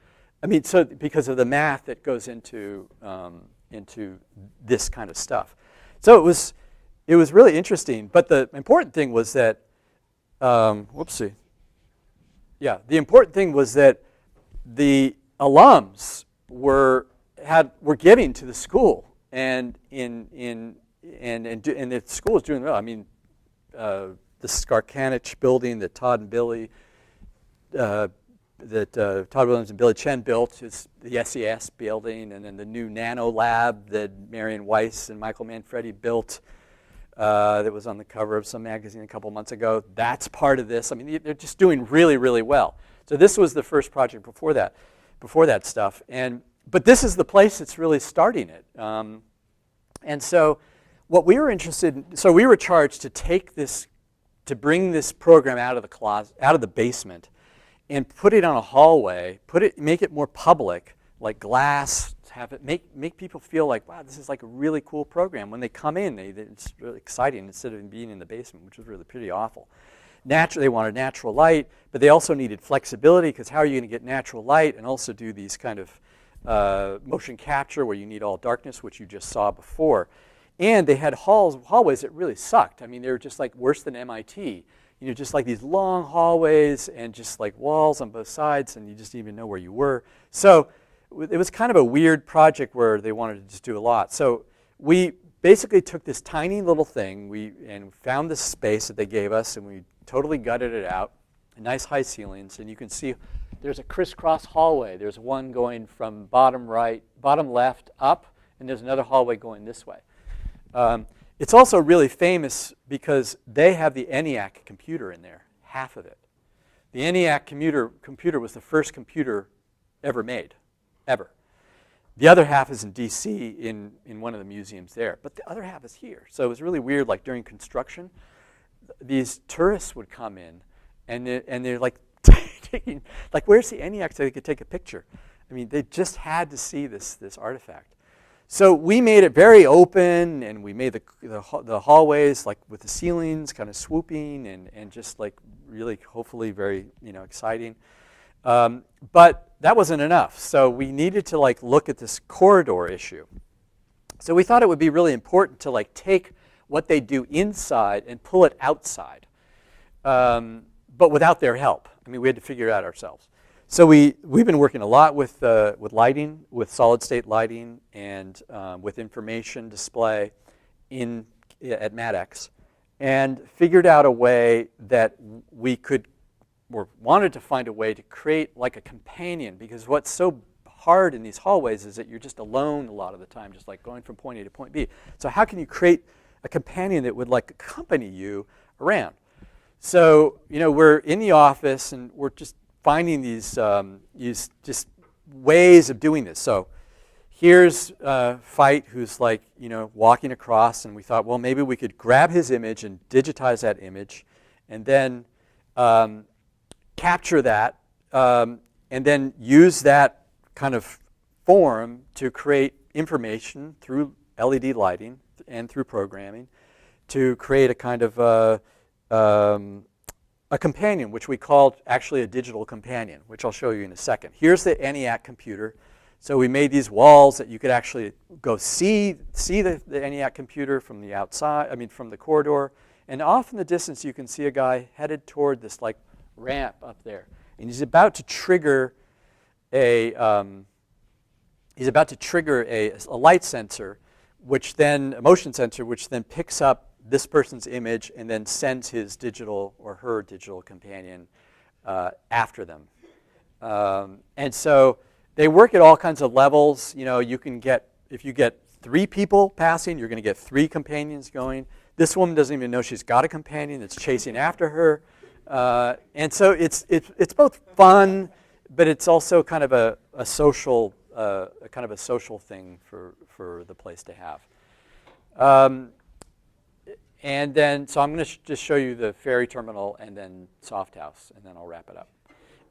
I mean, so because of the math that goes into this kind of stuff. So it was really interesting. But the important thing was that, the important thing was that the alums were giving to the school, and the school was doing well. I mean, the Skarkanich building that Todd Williams and Billy Chen built is the SES building, and then the new Nano Lab that Marion Weiss and Michael Manfredi built that was on the cover of some magazine a couple months ago. That's part of this. I mean, they're just doing really, really well. So this was the first project before that stuff. But this is the place that's really starting it. And so what we were interested in, so we were charged to bring this program out of the closet, out of the basement, and put it on a hallway, make it more public, like glass, have it make people feel like, wow, this is like a really cool program. When they come in, it's really exciting instead of being in the basement, which was really pretty awful. They wanted natural light, but they also needed flexibility, because how are you going to get natural light and also do these kind of motion capture where you need all darkness, which you just saw before. And they had hallways that really sucked. I mean, they were just like worse than MIT. Just like these long hallways and just like walls on both sides, and you just didn't even know where you were. So it was kind of a weird project where they wanted to just do a lot. So we basically took this tiny little thing and found this space that they gave us, and we totally gutted it out. Nice high ceilings, and you can see there's a crisscross hallway. There's one going from bottom left up, and there's another hallway going this way. It's also really famous because they have the ENIAC computer in there, half of it. The ENIAC computer was the first computer ever made, ever. The other half is in DC in one of the museums there, but the other half is here. So it was really weird, like during construction, these tourists would come in, and they're like taking, like, where's the ENIAC so they could take a picture? I mean, they just had to see this artifact. So we made it very open, and we made the hallways like with the ceilings kind of swooping and just like really hopefully very exciting. But that wasn't enough. So we needed to like look at this corridor issue. So we thought it would be really important to like take what they do inside and pull it outside, but without their help. I mean, we had to figure it out ourselves. So we've been working a lot with lighting, with solid state lighting, and with information display at MADX, and figured out a way that we could, or wanted to find a way to create like a companion, because what's so hard in these hallways is that you're just alone a lot of the time, just like going from point A to point B. So how can you create a companion that would like accompany you around? So, we're in the office and we're just finding these just ways of doing this. So here's Fight, who's like, walking across, and we thought, well, maybe we could grab his image and digitize that image, and then capture that, and then use that kind of form to create information through LED lighting and through programming to create a kind of a companion, which we called actually a digital companion, which I'll show you in a second. Here's the ENIAC computer. So we made these walls that you could actually go see the ENIAC computer from the outside, from the corridor. And off in the distance, you can see a guy headed toward this like ramp up there. And he's about to trigger a light sensor, a motion sensor, which then picks up this person's image and then sends his digital or her digital companion after them. And so they work at all kinds of levels. You can get, if you get 3 people passing, you're going to get 3 companions going. This woman doesn't even know she's got a companion that's chasing after her. And so it's both fun, but it's also kind of a social thing for the place to have. And then, so I'm going to just show you the ferry terminal and then Soft House, and then I'll wrap it up.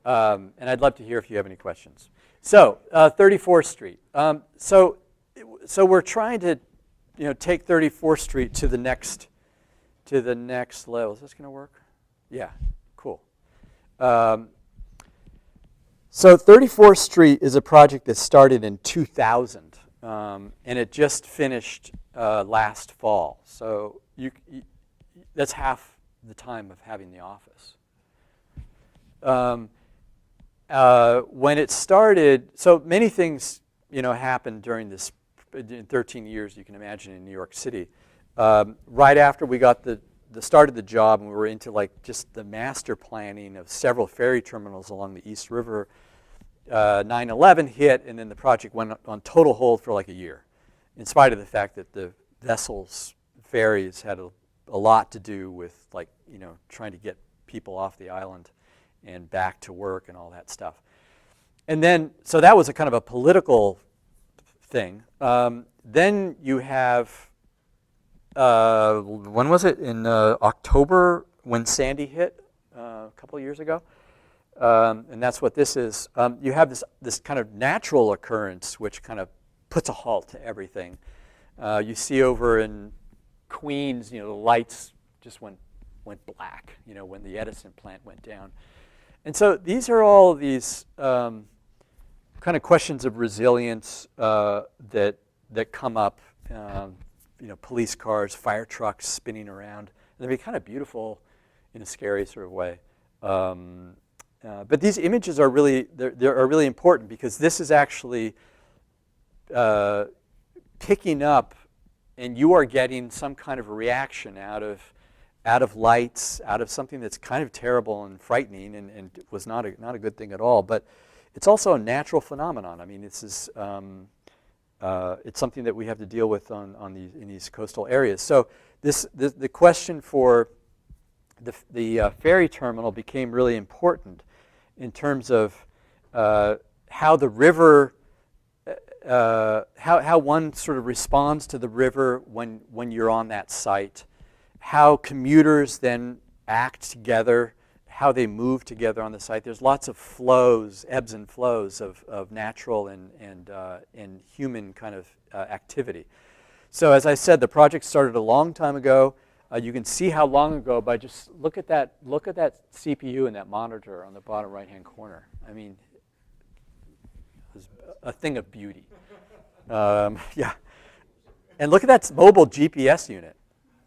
And I'd love to hear if you have any questions. So, 34th Street. So we're trying to, take 34th Street to the next level. Is this going to work? Yeah, cool. So 34th Street is a project that started in 2000, and it just finished last fall. So that's half the time of having the office. When it started, so many things happened during this 13 years, you can imagine, in New York City. Right after we got the start of the job, and we were into like just the master planning of several ferry terminals along the East River, 9/11 hit, and then the project went on total hold for like a year, in spite of the fact that the ferries had a lot to do with trying to get people off the island and back to work and all that stuff. And then, so that was a kind of a political thing. Then you have, when was it? In October, when Sandy hit a couple of years ago. And that's what this is. You have this kind of natural occurrence which kind of puts a halt to everything. You see over in Queens, the lights just went black, when the Edison plant went down. And so these are all these kind of questions of resilience that come up. Police cars, fire trucks spinning around. And they're kind of beautiful in a scary sort of way. But these images are really really important, because this is actually picking up, and you are getting some kind of a reaction out of lights, out of something that's kind of terrible and frightening, and was not a good thing at all. But it's also a natural phenomenon. I mean, this is it's something that we have to deal with in these coastal areas. So the question for the ferry terminal became really important in terms of how the river, how one sort of responds to the river when you're on that site, how commuters then act together, how they move together on the site. There's lots of flows, ebbs and flows of natural and human kind of activity. So as I said, the project started a long time ago. You can see how long ago by just look at that CPU and that monitor on the bottom right-hand corner. I mean, it was a thing of beauty. Yeah, and look at that mobile GPS unit.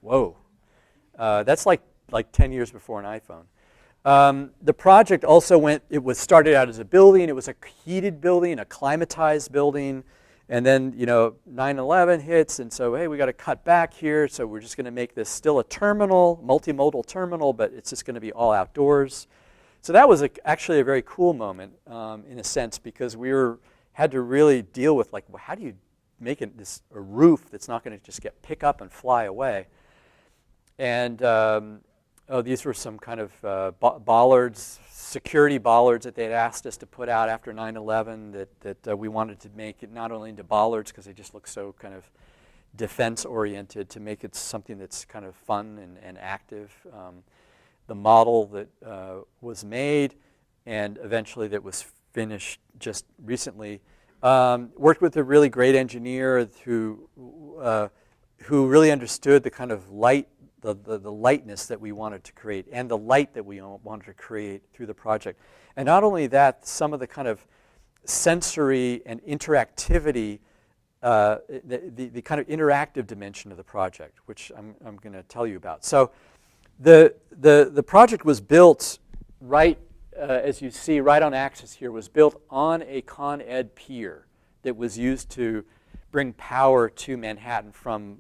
Whoa, that's like 10 years before an iPhone. The project also it was started out as a building. It was a heated building, a climatized building. And then, 9/11 hits, and so, hey, we got to cut back here. So we're just going to make this still a terminal, multimodal terminal, but it's just going to be all outdoors. So that was actually a very cool moment in a sense, because had to really deal with, like, well, how do you make a roof that's not going to just pick up and fly away? And these were some kind of bollards, security bollards that they'd asked us to put out after 9/11 that we wanted to make it not only into bollards because they just look so kind of defense-oriented, to make it something that's kind of fun and active. The model that was made and eventually that was finished just recently, worked with a really great engineer who really understood the kind of the lightness that we wanted to create and the light that we wanted to create through the project. And not only that, some of the kind of sensory and interactivity, the kind of interactive dimension of the project, which I'm going to tell you about. So the project was built right, as you see right on axis here, was built on a Con Ed pier that was used to bring power to Manhattan from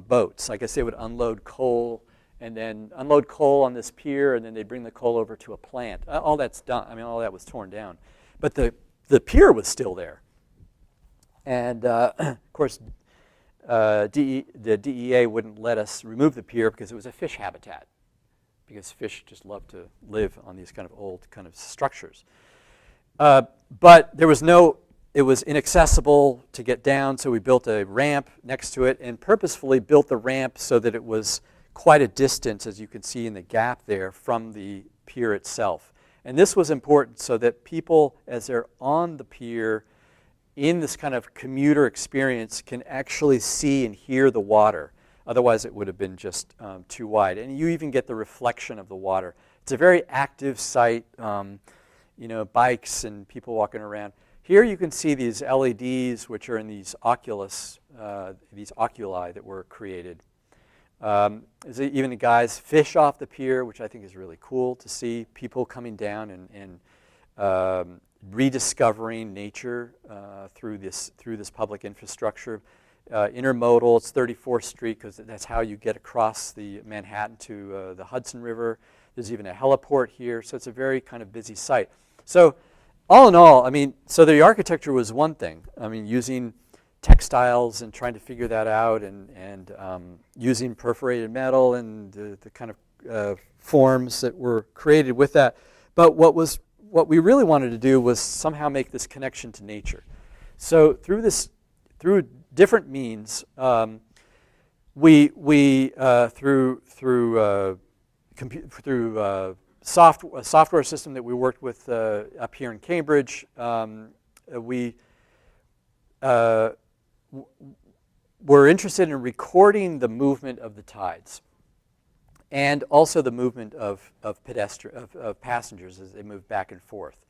boats. I guess they would unload coal and then unload coal on this pier, and then they'd bring the coal over to a plant. All that's done. I mean, all that was torn down. But the pier was still there. And, of course, the DEA wouldn't let us remove the pier because it was a fish habitat, because fish just love to live on these kind of old kind of structures. But there was it was inaccessible to get down, so we built a ramp next to it and purposefully built the ramp so that it was quite a distance, as you can see in the gap there, from the pier itself. And this was important so that people, as they're on the pier, in this kind of commuter experience, can actually see and hear the water. Otherwise, it would have been just too wide. And you even get the reflection of the water. It's a very active site, bikes and people walking around. Here you can see these LEDs, which are in these oculi that were created. There's even the guys fish off the pier, which I think is really cool to see people coming down and rediscovering nature through this public infrastructure. Intermodal, it's 34th Street because that's how you get across the Manhattan to the Hudson River. There's even a heliport here, so it's a very kind of busy site. So all in all, I mean, so the architecture was one thing. I mean, using textiles and trying to figure that out, and using perforated metal and the kind of forms that were created with that. But what we really wanted to do was somehow make this connection to nature. So through different means, a software system that we worked with up here in Cambridge, we were interested in recording the movement of the tides and also the movement of passengers as they move back and forth.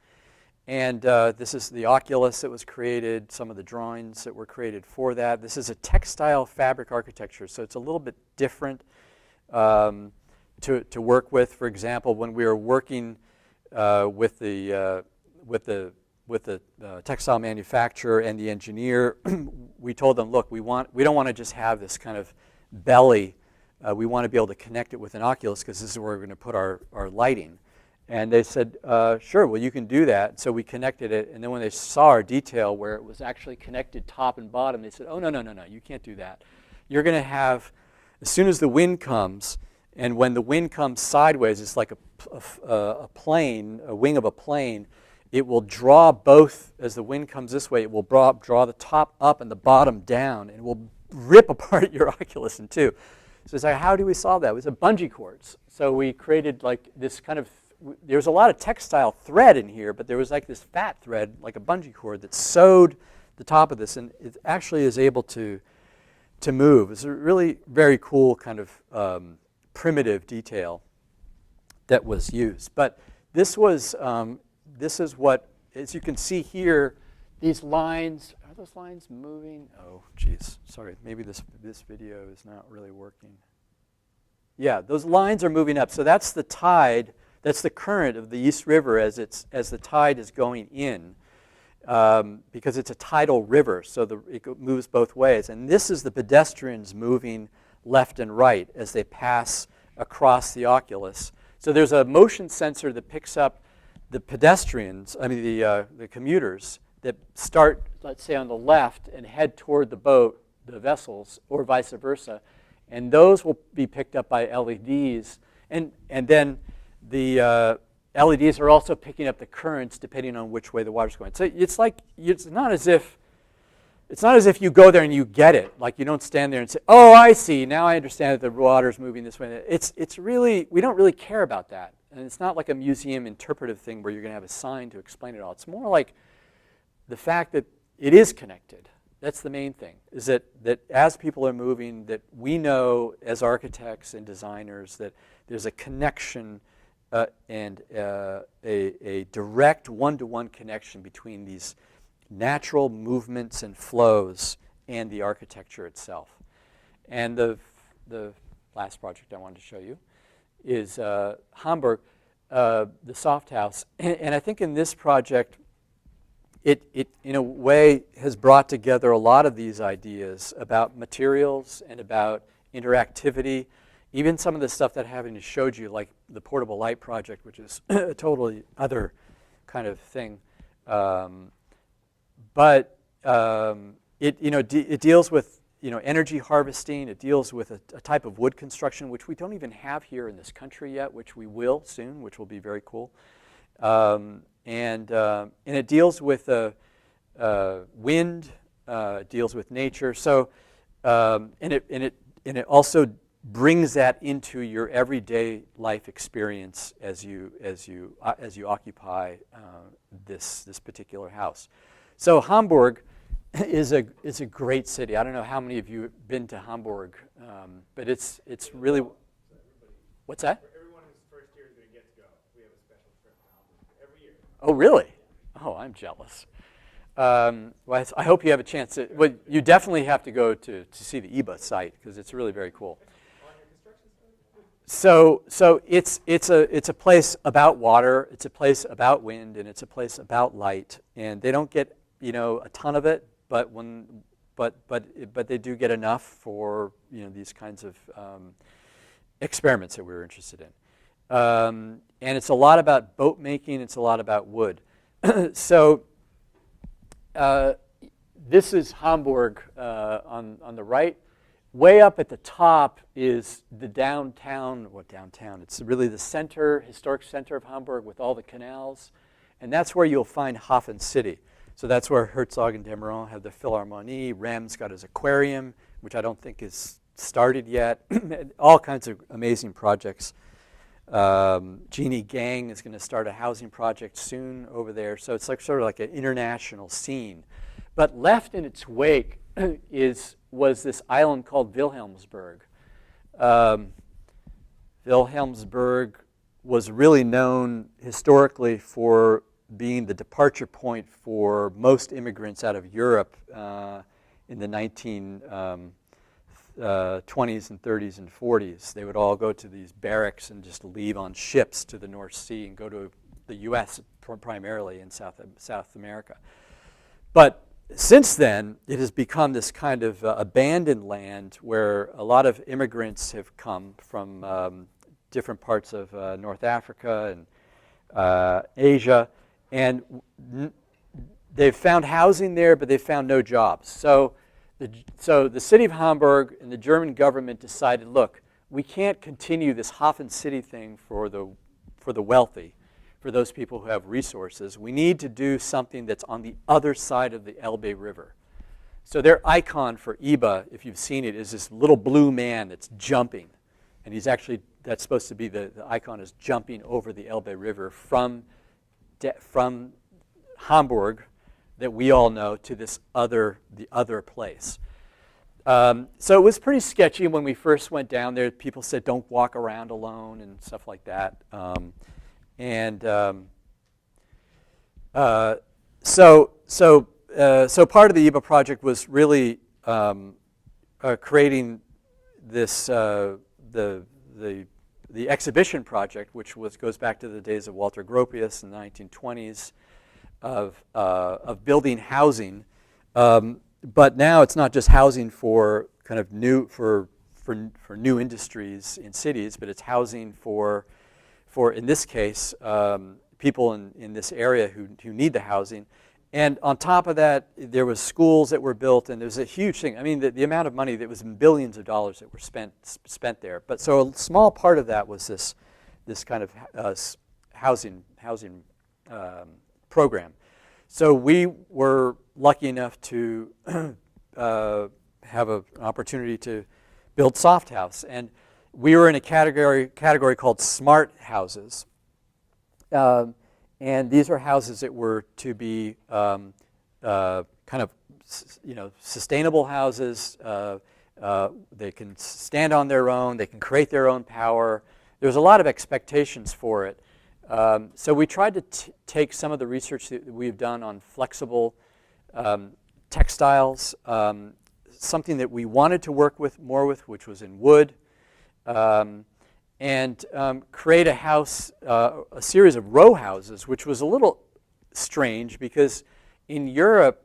And this is the Oculus that was created, some of the drawings that were created for that. This is a textile fabric architecture, so it's a little bit different to work with. For example, when we were working with the textile manufacturer and the engineer, we told them, look, we don't want to just have this kind of belly. We want to be able to connect it with an Oculus because this is where we're going to put our lighting. And they said, sure, well, you can do that. So we connected it, and then when they saw our detail where it was actually connected top and bottom, they said, oh, no, you can't do that. You're going to have, as soon as the wind comes, and when the wind comes sideways, it's like a plane, a wing of a plane, it will draw both, as the wind comes this way, it will draw the top up and the bottom down, and it will rip apart your Oculus in two. So it's like, how do we solve that? It was a bungee cords. So we created like this kind of, there was a lot of textile thread in here, but there was like this fat thread, like a bungee cord that sewed the top of this, and it actually is able to move. It's a really very cool kind of primitive detail that was used. But this is what, as you can see here, these lines, are those lines moving? Oh, geez, sorry, maybe this video is not really working. Yeah, those lines are moving up. So that's the tide That's the current of the East River as the tide is going in, because it's a tidal river, so it moves both ways. And this is the pedestrians moving left and right as they pass across the oculus. So there's a motion sensor that picks up the pedestrians, the commuters, that start, let's say, on the left and head toward the boat, the vessels, or vice versa. And those will be picked up by LEDs. And then the LEDs are also picking up the currents depending on which way the water's going. So it's not as if you go there and you get it. Like, you don't stand there and say, oh, I see, now I understand that the water's moving this way. It's really, we don't really care about that. And it's not like a museum interpretive thing where you're going to have a sign to explain it all. It's more like the fact that it is connected. That's the main thing, is that as people are moving, that we know as architects and designers that there's a connection and a direct one-to-one connection between these natural movements and flows and the architecture itself. And the last project I wanted to show you is Hamburg, the Soft House. And I think in this project, it in a way has brought together a lot of these ideas about materials and about interactivity. Even some of the stuff that I haven't showed you, like the portable light project, which is a totally other kind of thing. But it deals with energy harvesting. It deals with a type of wood construction which we don't even have here in this country yet, which we will soon, which will be very cool. And it deals with wind. It deals with nature. So and it also brings that into your everyday life experience as you occupy this particular house. So Hamburg is a great city. I don't know how many of you have been to Hamburg, but it's really. What's that? For everyone who's first year is going to get to go. We have a special trip to Hamburg every year. Oh, really? Oh, I'm jealous. Well, I hope you have a chance to. Well, you definitely have to go to see the IBA site because it's really very cool. So it's a place about water, it's a place about wind, and it's a place about light. And they don't get a ton of it, but they do get enough for these kinds of experiments that we were interested in. And it's a lot about boat making. It's a lot about wood. So this is Hamburg on the right. Way up at the top is the downtown. What downtown? It's really the center, historic center of Hamburg with all the canals. And that's where you'll find Hafen City. So that's where Herzog and de Meuron have the Philharmonie. Rem's got his aquarium, which I don't think is started yet. All kinds of amazing projects. Jeannie Gang is going to start a housing project soon over there. So it's like sort of like an international scene. But left in its wake was this island called Wilhelmsburg. Wilhelmsburg was really known historically for being the departure point for most immigrants out of Europe in the 1920s and 30s and 40s. They would all go to these barracks and just leave on ships to the North Sea and go to the U.S. primarily in South America. But since then, it has become this kind of abandoned land where a lot of immigrants have come from different parts of North Africa and Asia. And they've found housing there, but they've found no jobs. So the city of Hamburg and the German government decided, look, we can't continue this Hafen City thing for the wealthy, for those people who have resources. We need to do something that's on the other side of the Elbe River. So their icon for IBA, if you've seen it, is this little blue man that's jumping. And that's supposed to be the icon is jumping over the Elbe River from Hamburg, that we all know, to the other place. So it was pretty sketchy when we first went down there. People said, don't walk around alone and stuff like that. So part of the IBA project was really creating this the the exhibition project, which goes back to the days of Walter Gropius in the 1920s, of building housing. But now it's not just housing for kind of for new industries in cities, but it's housing for in this case, people in this area who need the housing. And on top of that, there was schools that were built, and there's a huge thing. I mean, the amount of money that was in billions of dollars that were spent there. But so a small part of that was this kind of housing program. So we were lucky enough to have an opportunity to build Soft House, and we were in a category called smart houses. And these are houses that were to be kind of, sustainable houses. They can stand on their own. They can create their own power. There's a lot of expectations for it. So we tried to take some of the research that we've done on flexible textiles, something that we wanted to work more with, which was in wood, and create a house, a series of row houses, which was a little strange because in Europe,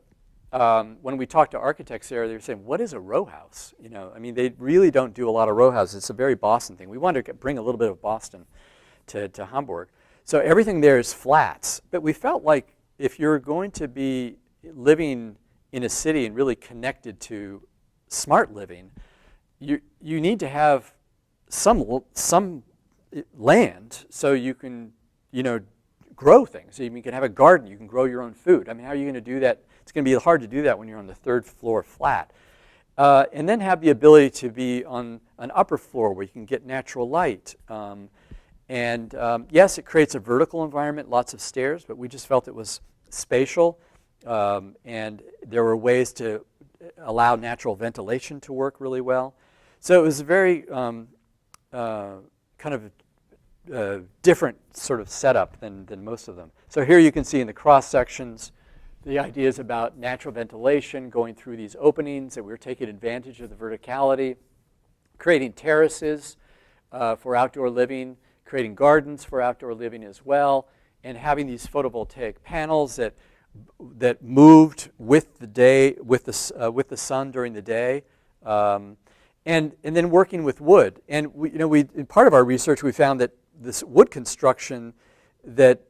when we talked to architects there, they were saying, "What is a row house?" I mean, they really don't do a lot of row houses. It's a very Boston thing. We wanted to bring a little bit of Boston to Hamburg. So everything there is flats. But we felt like if you're going to be living in a city and really connected to smart living, you need to have some land so you can grow things. So you can have a garden. You can grow your own food. I mean, how are you going to do that? It's going to be hard to do that when you're on the third floor flat. And then have the ability to be on an upper floor where you can get natural light. Yes, it creates a vertical environment, lots of stairs, but we just felt it was spatial. And there were ways to allow natural ventilation to work really well. So it was a very kind of different sort of setup than most of them. So here you can see in the cross sections the ideas about natural ventilation going through these openings, that we were taking advantage of the verticality, creating terraces for outdoor living, creating gardens for outdoor living as well, and having these photovoltaic panels that moved with the day, with the sun during the day, and then working with wood. And we in part of our research we found that this wood construction that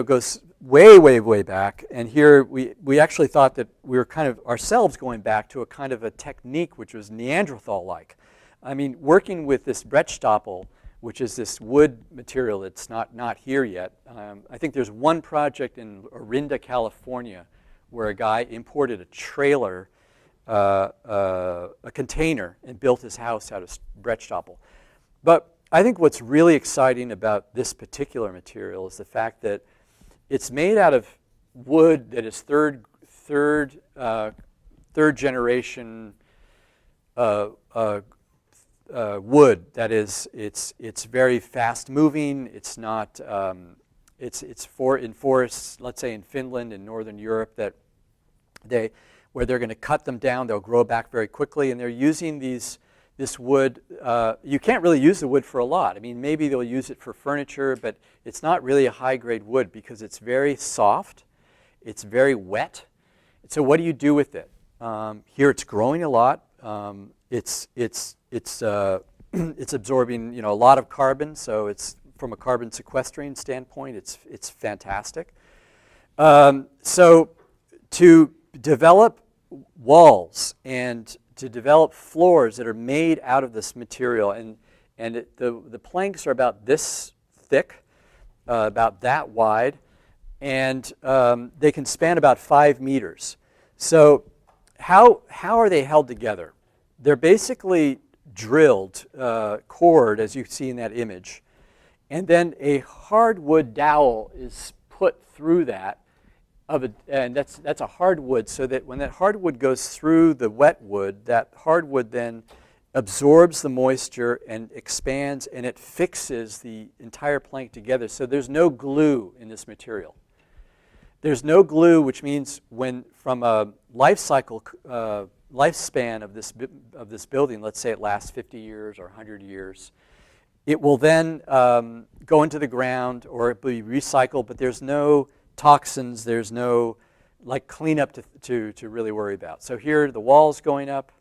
goes way back. And here we actually thought that we were kind of ourselves going back to a kind of a technique which was Neanderthal-like. I mean, working with this Brettstoppel, which is this wood material that's not here yet. I think there's one project in Orinda, California, where a guy imported a trailer, a container, and built his house out of Brettstoppel. But I think what's really exciting about this particular material is the fact that it's made out of wood that is third generation wood. That is, it's very fast moving. It's not. It's in forests, let's say in Finland and Northern Europe, where they're going to cut them down. They'll grow back very quickly, and they're using this wood. You can't really use the wood for a lot. I mean, maybe they'll use it for furniture, but it's not really a high-grade wood because it's very soft. It's very wet. So what do you do with it? Here it's growing a lot. It's absorbing a lot of carbon, so it's from a carbon sequestering standpoint, it's fantastic. So to develop walls and to develop floors that are made out of this material, and the planks are about this thick, about that wide, and they can span about 5 meters. So how are they held together? They're basically drilled, cored, as you see in that image, and then a hardwood dowel is put through that, and that's a hardwood, so that when that hardwood goes through the wet wood, that hardwood then absorbs the moisture and expands, and it fixes the entire plank together. So there's no glue in this material. There's no glue, which means when from a lifespan of this building, let's say it lasts 50 years or 100 years, It will then go into the ground or it will be recycled, but there's no toxins, there's no like cleanup to really worry about. So here the wall's going up.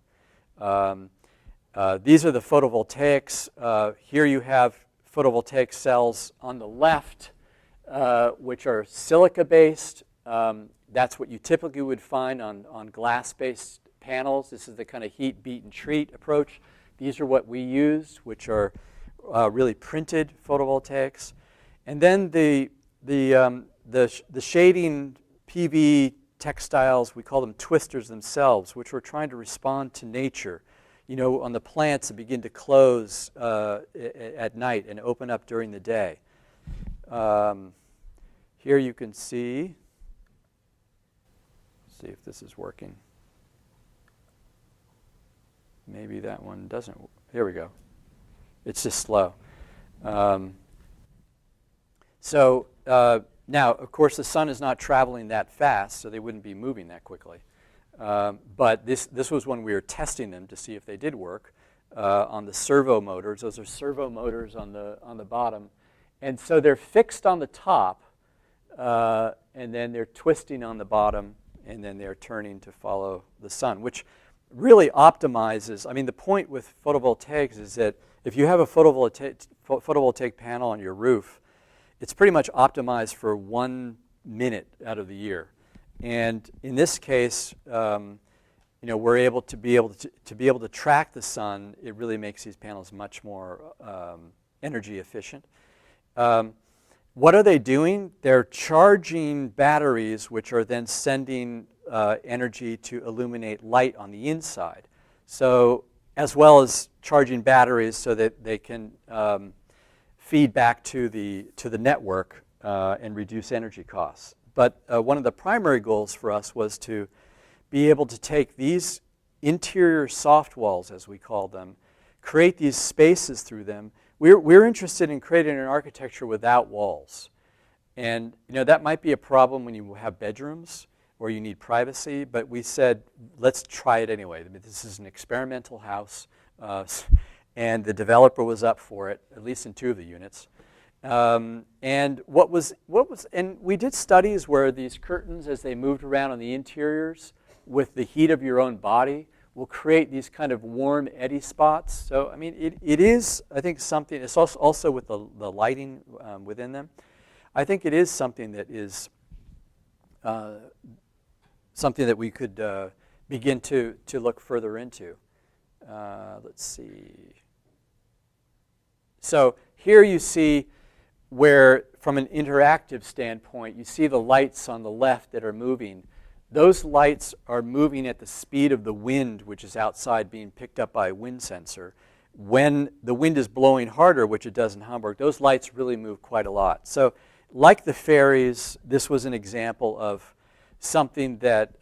These are the photovoltaics. Here you have photovoltaic cells on the left, which are silica-based. That's what you typically would find on glass-based panels. This is the kind of heat, beat, and treat approach. These are what we used, which are really printed photovoltaics. And then the shading PV textiles, we call them twisters themselves, which were trying to respond to nature. You know, on the plants that begin to close at night and open up during the day. Here you can see if this is working. Maybe that one doesn't. Here we go. It's just slow. Now, of course, the sun is not traveling that fast, so they wouldn't be moving that quickly. But this was when we were testing them to see if they did work on the servo motors. Those are servo motors on the bottom. And so they're fixed on the top, and then they're twisting on the bottom, and then they're turning to follow the sun, which really optimizes. I mean, the point with photovoltaics is that if you have a photovoltaic panel on your roof, it's pretty much optimized for 1 minute out of the year. And in this case, we're able to track the sun. It really makes these panels much more energy efficient. What are they doing? They're charging batteries, which are then sending energy to illuminate light on the inside. So, as well as charging batteries so that they can feed back to the network and reduce energy costs. But one of the primary goals for us was to be able to take these interior soft walls, as we call them, create these spaces through them. We're interested in creating an architecture without walls. And that might be a problem when you have bedrooms or you need privacy, but we said, let's try it anyway. I mean, this is an experimental house, and the developer was up for it, at least in 2 of the units. And we did studies where these curtains, as they moved around on the interiors with the heat of your own body, will create these kind of warm eddy spots. So, I mean, it is, I think, something, it's also with the lighting within them. I think it is something that is something that we could begin to look further into. Let's see. So here you see where, from an interactive standpoint, you see the lights on the left that are moving. Those lights are moving at the speed of the wind, which is outside being picked up by a wind sensor. When the wind is blowing harder, which it does in Hamburg, those lights really move quite a lot. So, like the ferries, this was an example of something that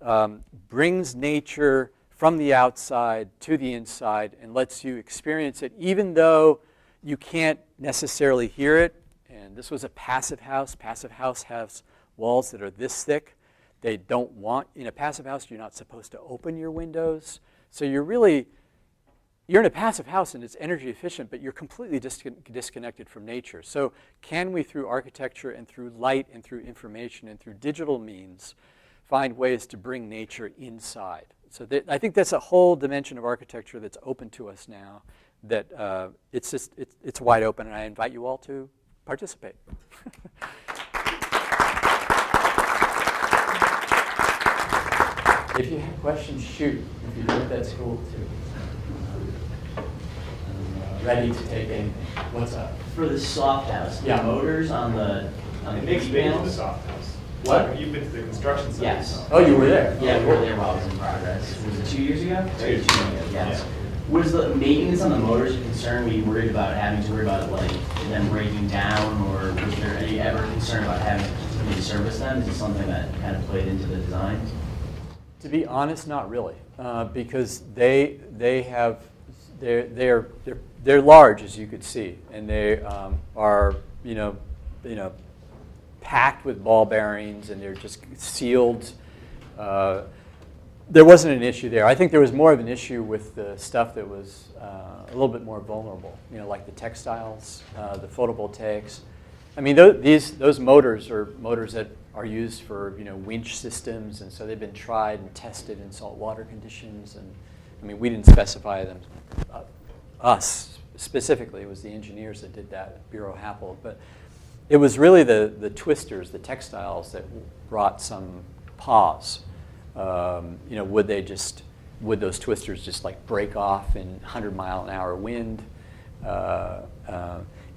brings nature from the outside to the inside and lets you experience it, even though you can't necessarily hear it. And this was a passive house. Passive house has walls that are this thick. They don't want, in a passive house, you're not supposed to open your windows. So you're in a passive house and it's energy efficient, but you're completely disconnected from nature. So can we, through architecture and through light and through information and through digital means, find ways to bring nature inside? So I think that's a whole dimension of architecture that's open to us now, that it's wide open, and I invite you all to participate. If you have questions, shoot. If you don't, that's cool too. I'm ready to take anything. What's up? For the soft house, Yeah. the motors on the It big makes you been to the panels. soft house. What? You've been to the construction site. Yes. Oh, you were there? Yeah, we were there while it was in progress. Was it 2 years ago? 2 years ago. Yes. Yeah. Was the maintenance on the motors a concern? Were you worried about having to worry about like them breaking down, or was there any ever concern about having to service them? Is it something that kind of played into the design? To be honest, not really, because they're large, as you could see, and they are packed with ball bearings, and they're just sealed there wasn't an issue there. I think there was more of an issue with the stuff that was a little bit more vulnerable, like the textiles, the photovoltaics. I mean, those motors are motors that are used for winch systems, and so they've been tried and tested in saltwater conditions. And I mean, we didn't specify them, us specifically. It was the engineers that did that at Bureau Happold, but it was really the twisters, the textiles, that brought some pause. Would those twisters just like break off in 100-mile-an-hour wind?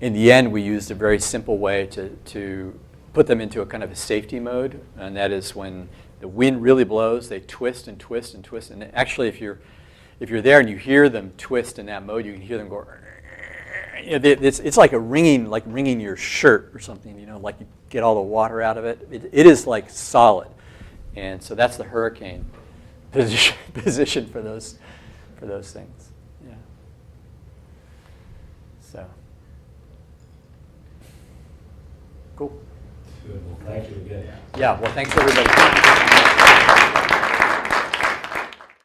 In the end, we used a very simple way to put them into a kind of a safety mode, and that is when the wind really blows, they twist and twist and twist. And actually, if you're there and you hear them twist in that mode, you can hear them go. It's like wringing your shirt or something. Like you get all the water out of it. It is like solid, and so that's the hurricane position for those things. Yeah. So. Cool. Good. Well, thank you again. Yeah, well, thanks, everybody.